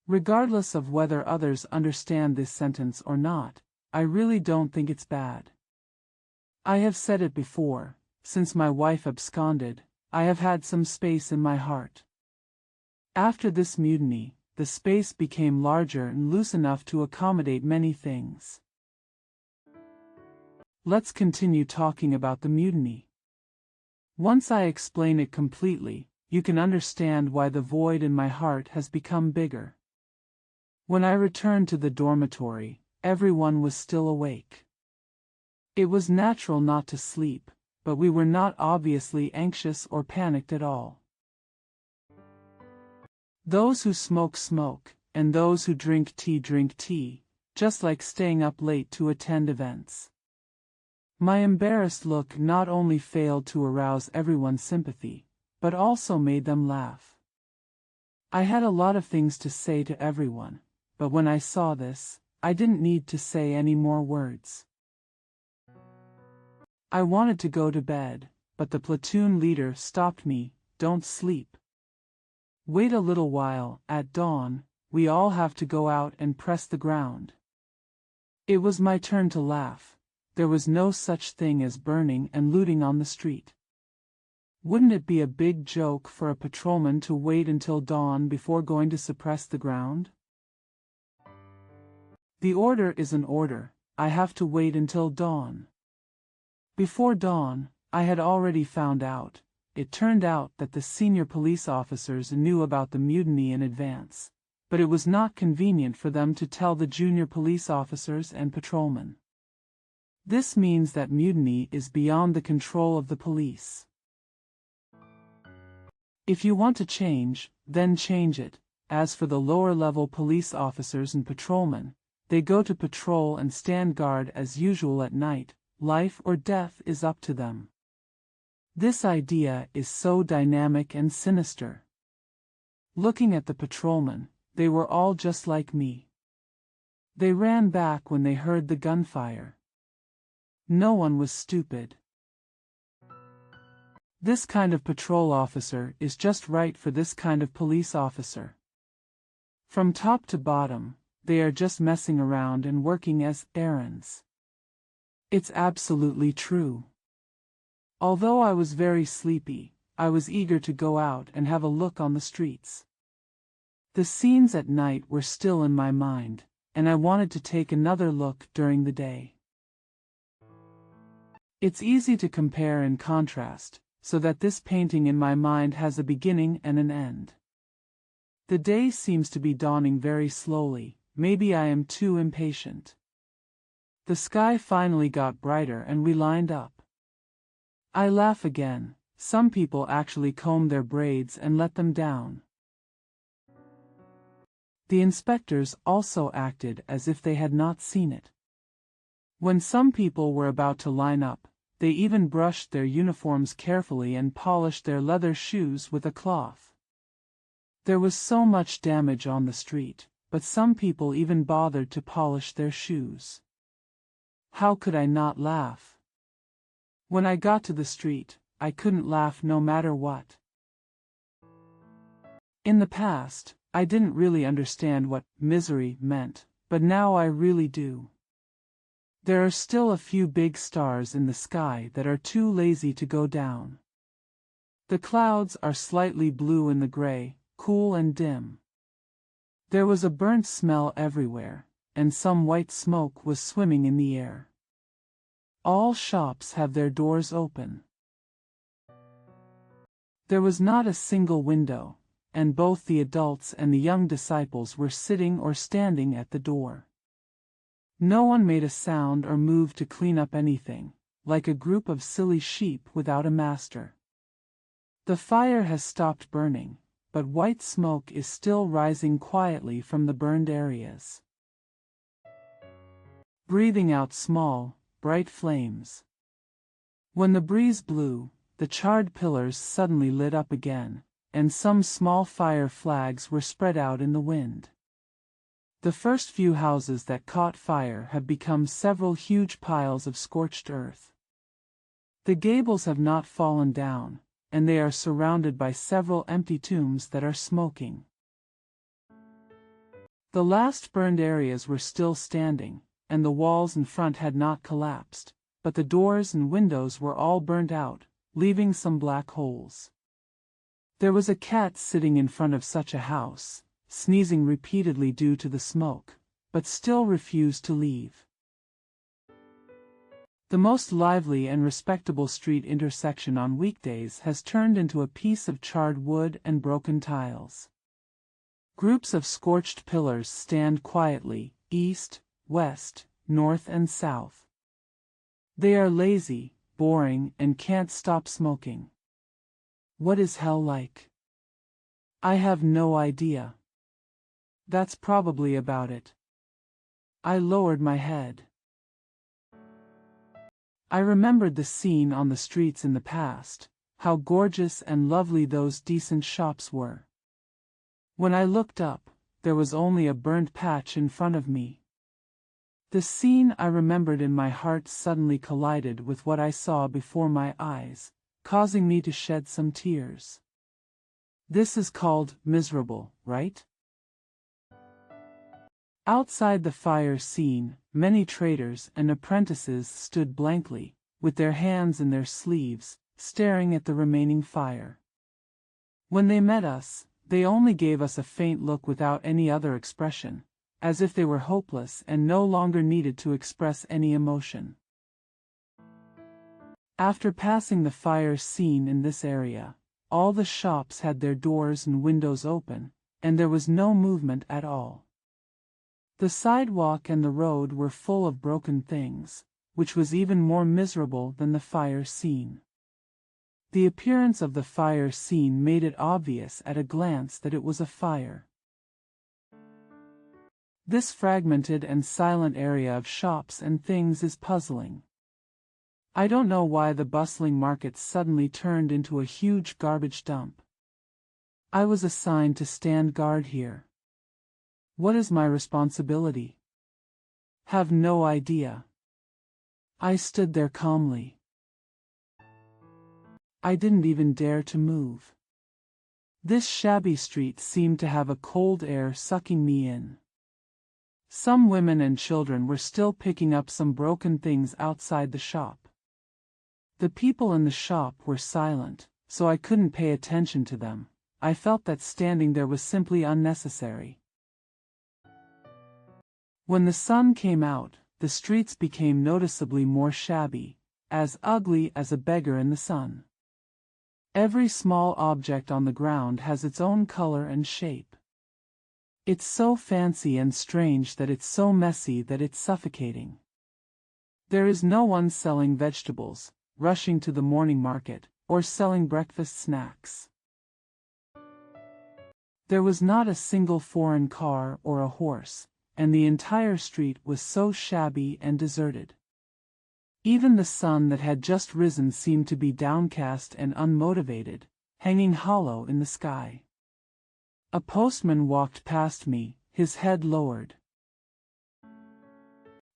Regardless of whether others understand this sentence or not, I really don't think it's bad. I have said it before, since my wife absconded, I have had some space in my heart. After this mutiny, the space became larger and loose enough to accommodate many things. Let's continue talking about the mutiny. Once I explain it completely, you can understand why the void in my heart has become bigger. When I returned to the dormitory, everyone was still awake. It was natural not to sleep, but we were not obviously anxious or panicked at all. Those who smoke smoke, and those who drink tea, just like staying up late to attend events. My embarrassed look not only failed to arouse everyone's sympathy, but also made them laugh. I had a lot of things to say to everyone, but when I saw this, I didn't need to say any more words. I wanted to go to bed, but the platoon leader stopped me. Don't sleep. Wait a little while. At dawn, we all have to go out and press the ground. It was my turn to laugh. There was no such thing as burning and looting on the street. Wouldn't it be a big joke for a patrolman to wait until dawn before going to suppress the ground? The order is an order. I have to wait until dawn. Before dawn, I had already found out. It turned out that the senior police officers knew about the mutiny in advance, but it was not convenient for them to tell the junior police officers and patrolmen. This means that mutiny is beyond the control of the police. If you want to change, then change it. As for the lower-level police officers and patrolmen, they go to patrol and stand guard as usual at night. Life or death is up to them. This idea is so dynamic and sinister. Looking at the patrolmen, they were all just like me. They ran back when they heard the gunfire. No one was stupid. This kind of patrol officer is just right for this kind of police officer. From top to bottom, they are just messing around and working as errands. It's absolutely true. Although I was very sleepy, I was eager to go out and have a look on the streets. The scenes at night were still in my mind, and I wanted to take another look during the day. It's easy to compare and contrast, so that this painting in my mind has a beginning and an end. The day seems to be dawning very slowly. Maybe I am too impatient. The sky finally got brighter and we lined up. I laugh again. Some people actually combed their braids and let them down. The inspectors also acted as if they had not seen it. When some people were about to line up, they even brushed their uniforms carefully and polished their leather shoes with a cloth. There was so much damage on the street, but some people even bothered to polish their shoes. How could I not laugh? When I got to the street, I couldn't laugh no matter what. In the past, I didn't really understand what misery meant, but now I really do. There are still a few big stars in the sky that are too lazy to go down. The clouds are slightly blue in the gray, cool and dim. There was a burnt smell everywhere, and some white smoke was swimming in the air. All shops have their doors open. There was not a single window, and both the adults and the young disciples were sitting or standing at the door. No one made a sound or moved to clean up anything, like a group of silly sheep without a master. The fire has stopped burning, but white smoke is still rising quietly from the burned areas. Breathing out small, bright flames. When the breeze blew, the charred pillars suddenly lit up again, and some small fire flags were spread out in the wind. The first few houses that caught fire have become several huge piles of scorched earth. The gables have not fallen down, and they are surrounded by several empty tombs that are smoking. The last burned areas were still standing, and the walls in front had not collapsed, but the doors and windows were all burnt out, leaving some black holes. There was a cat sitting in front of such a house, sneezing repeatedly due to the smoke, but still refused to leave. The most lively and respectable street intersection on weekdays has turned into a piece of charred wood and broken tiles. Groups of scorched pillars stand quietly, east, west, north and south. They are lazy, boring, and can't stop smoking. What is hell like? I have no idea. That's probably about it. I lowered my head. I remembered the scene on the streets in the past, how gorgeous and lovely those decent shops were. When I looked up, there was only a burnt patch in front of me. The scene I remembered in my heart suddenly collided with what I saw before my eyes, causing me to shed some tears. This is called miserable, right? Outside the fire scene, many traders and apprentices stood blankly, with their hands in their sleeves, staring at the remaining fire. When they met us, they only gave us a faint look without any other expression, as if they were hopeless and no longer needed to express any emotion. After passing the fire scene in this area, all the shops had their doors and windows open, and there was no movement at all. The sidewalk and the road were full of broken things, which was even more miserable than the fire scene. The appearance of the fire scene made it obvious at a glance that it was a fire. This fragmented and silent area of shops and things is puzzling. I don't know why the bustling market suddenly turned into a huge garbage dump. I was assigned to stand guard here. What is my responsibility? Have no idea. I stood there calmly. I didn't even dare to move. This shabby street seemed to have a cold air sucking me in. Some women and children were still picking up some broken things outside the shop. The people in the shop were silent, so I couldn't pay attention to them. I felt that standing there was simply unnecessary. When the sun came out, the streets became noticeably more shabby, as ugly as a beggar in the sun. Every small object on the ground has its own color and shape. It's so fancy and strange that it's so messy that it's suffocating. There is no one selling vegetables, rushing to the morning market, or selling breakfast snacks. There was not a single foreign car or a horse, and the entire street was so shabby and deserted. Even the sun that had just risen seemed to be downcast and unmotivated, hanging hollow in the sky. A postman walked past me, his head lowered.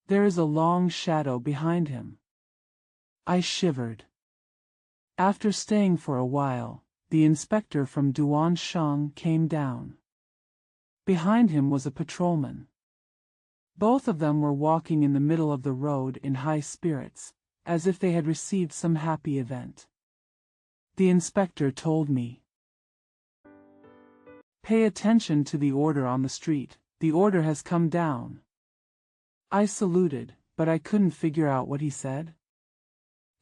There is a long shadow behind him. I shivered. After staying for a while, the inspector from Duan Shang came down. Behind him was a patrolman. Both of them were walking in the middle of the road in high spirits, as if they had received some happy event. The inspector told me, "Pay attention to the order on the street, the order has come down." I saluted, but I couldn't figure out what he said.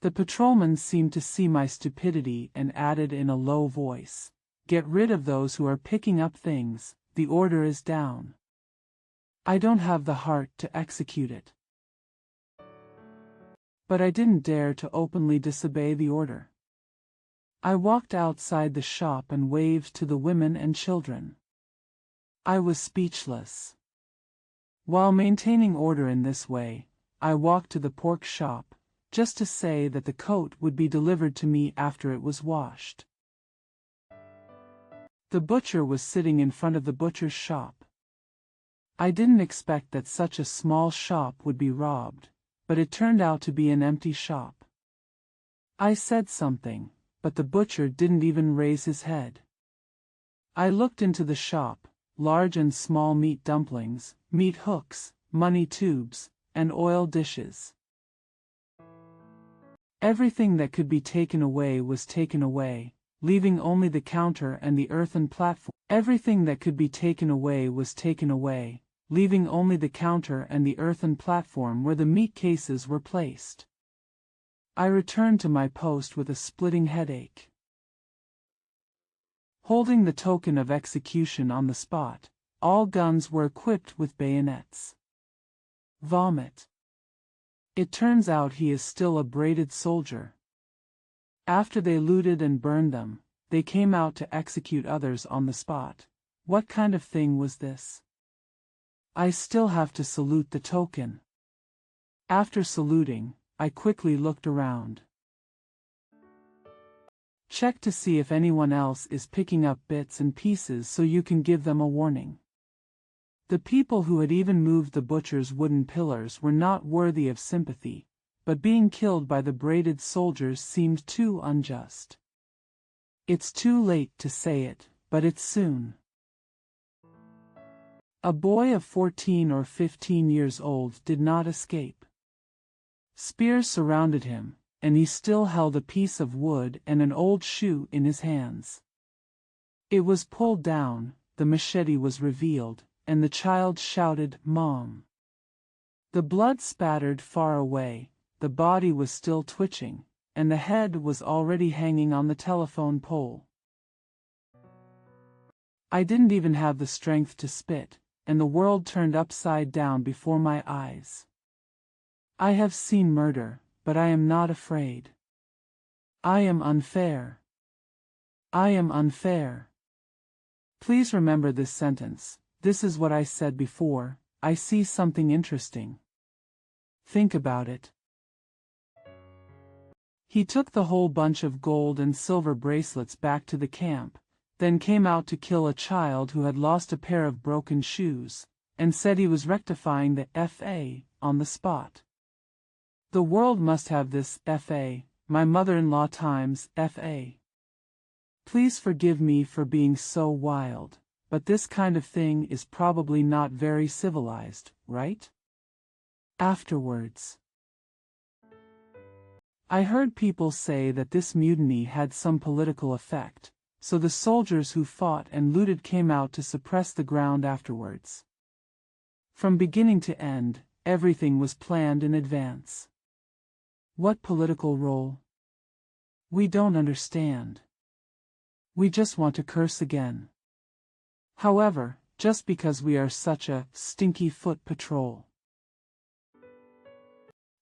The patrolman seemed to see my stupidity and added in a low voice, "Get rid of those who are picking up things, the order is down." I don't have the heart to execute it. But I didn't dare to openly disobey the order. I walked outside the shop and waved to the women and children. I was speechless. While maintaining order in this way, I walked to the pork shop, just to say that the coat would be delivered to me after it was washed. The butcher was sitting in front of the butcher's shop. I didn't expect that such a small shop would be robbed, but it turned out to be an empty shop. I said something, but the butcher didn't even raise his head. I looked into the shop, large and small meat dumplings, meat hooks, money tubes, and oil dishes. Everything that could be taken away was taken away, leaving only the counter and the earthen platform. Everything that could be taken away was taken away, leaving only the counter and the earthen platform where the meat cases were placed. I returned to my post with a splitting headache. Holding the token of execution on the spot, all guns were equipped with bayonets. Vomit. It turns out he is still a braided soldier. After they looted and burned them, they came out to execute others on the spot. What kind of thing was this? I still have to salute the token. After saluting, I quickly looked around. Check to see if anyone else is picking up bits and pieces so you can give them a warning. The people who had even moved the butcher's wooden pillars were not worthy of sympathy, but being killed by the braided soldiers seemed too unjust. It's too late to say it, but it's soon. A boy of 14 or 15 years old did not escape. Spears surrounded him, and he still held a piece of wood and an old shoe in his hands. It was pulled down, the machete was revealed, and the child shouted, "Mom!" The blood spattered far away, the body was still twitching, and the head was already hanging on the telephone pole. I didn't even have the strength to spit, and the world turned upside down before my eyes. I have seen murder, but I am not afraid. I am unfair. I am unfair. Please remember this sentence. This is what I said before. I see something interesting. Think about it. He took the whole bunch of gold and silver bracelets back to the camp, then came out to kill a child who had lost a pair of broken shoes, and said he was rectifying the FA on the spot. The world must have this FA, my mother-in-law times FA. Please forgive me for being so wild, but this kind of thing is probably not very civilized, right? Afterwards, I heard people say that this mutiny had some political effect, so the soldiers who fought and looted came out to suppress the ground afterwards. From beginning to end, everything was planned in advance. What political role? We don't understand. We just want to curse again. However, just because we are such a stinky foot patrol.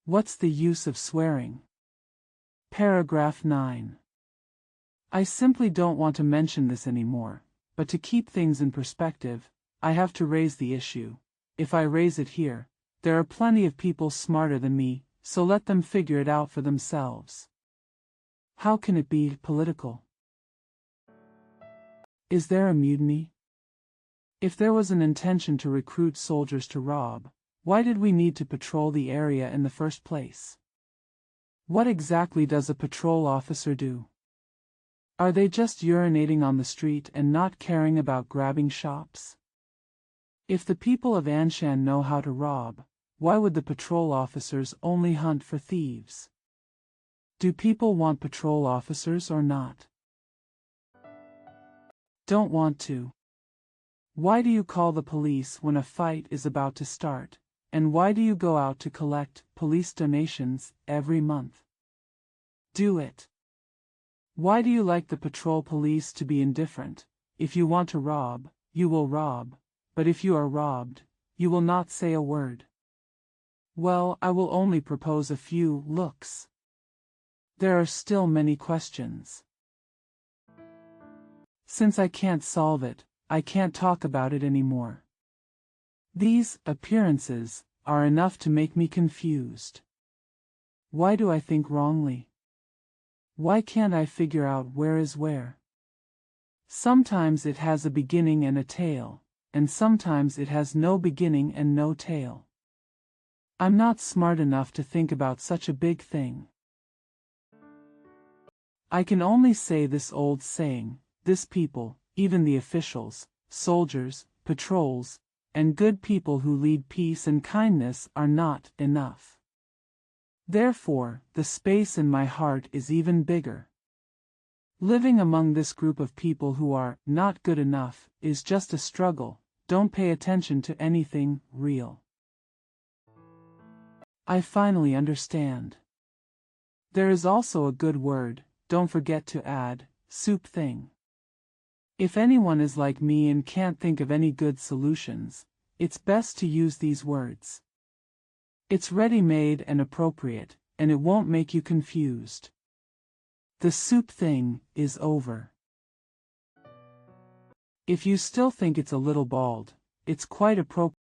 What's the use of swearing? Paragraph 9. I simply don't want to mention this anymore, but to keep things in perspective, I have to raise the issue. If I raise it here, there are plenty of people smarter than me, so let them figure it out for themselves. How can it be political? Is there a mutiny? If there was an intention to recruit soldiers to rob, why did we need to patrol the area in the first place? What exactly does a patrol officer do? Are they just urinating on the street and not caring about grabbing shops? If the people of Anshan know how to rob, why would the patrol officers only hunt for thieves? Do people want patrol officers or not? Don't want to. Why do you call the police when a fight is about to start? And why do you go out to collect police donations every month? Do it. Why do you like the patrol police to be indifferent? If you want to rob, you will rob, but if you are robbed, you will not say a word. Well, I will only propose a few looks. There are still many questions. Since I can't solve it, I can't talk about it anymore. These appearances are enough to make me confused. Why do I think wrongly? Why can't I figure out where is where? Sometimes it has a beginning and a tail, and sometimes it has no beginning and no tail. I'm not smart enough to think about such a big thing. I can only say this old saying, this people, even the officials, soldiers, patrols, and good people who lead peace and kindness are not enough. Therefore, the space in my heart is even bigger. Living among this group of people who are not good enough is just a struggle. Don't pay attention to anything real. I finally understand. There is also a good word, don't forget to add, soup thing. If anyone is like me and can't think of any good solutions, it's best to use these words. It's ready-made and appropriate, and it won't make you confused. The soup thing is over. If you still think it's a little bald, it's quite appropriate.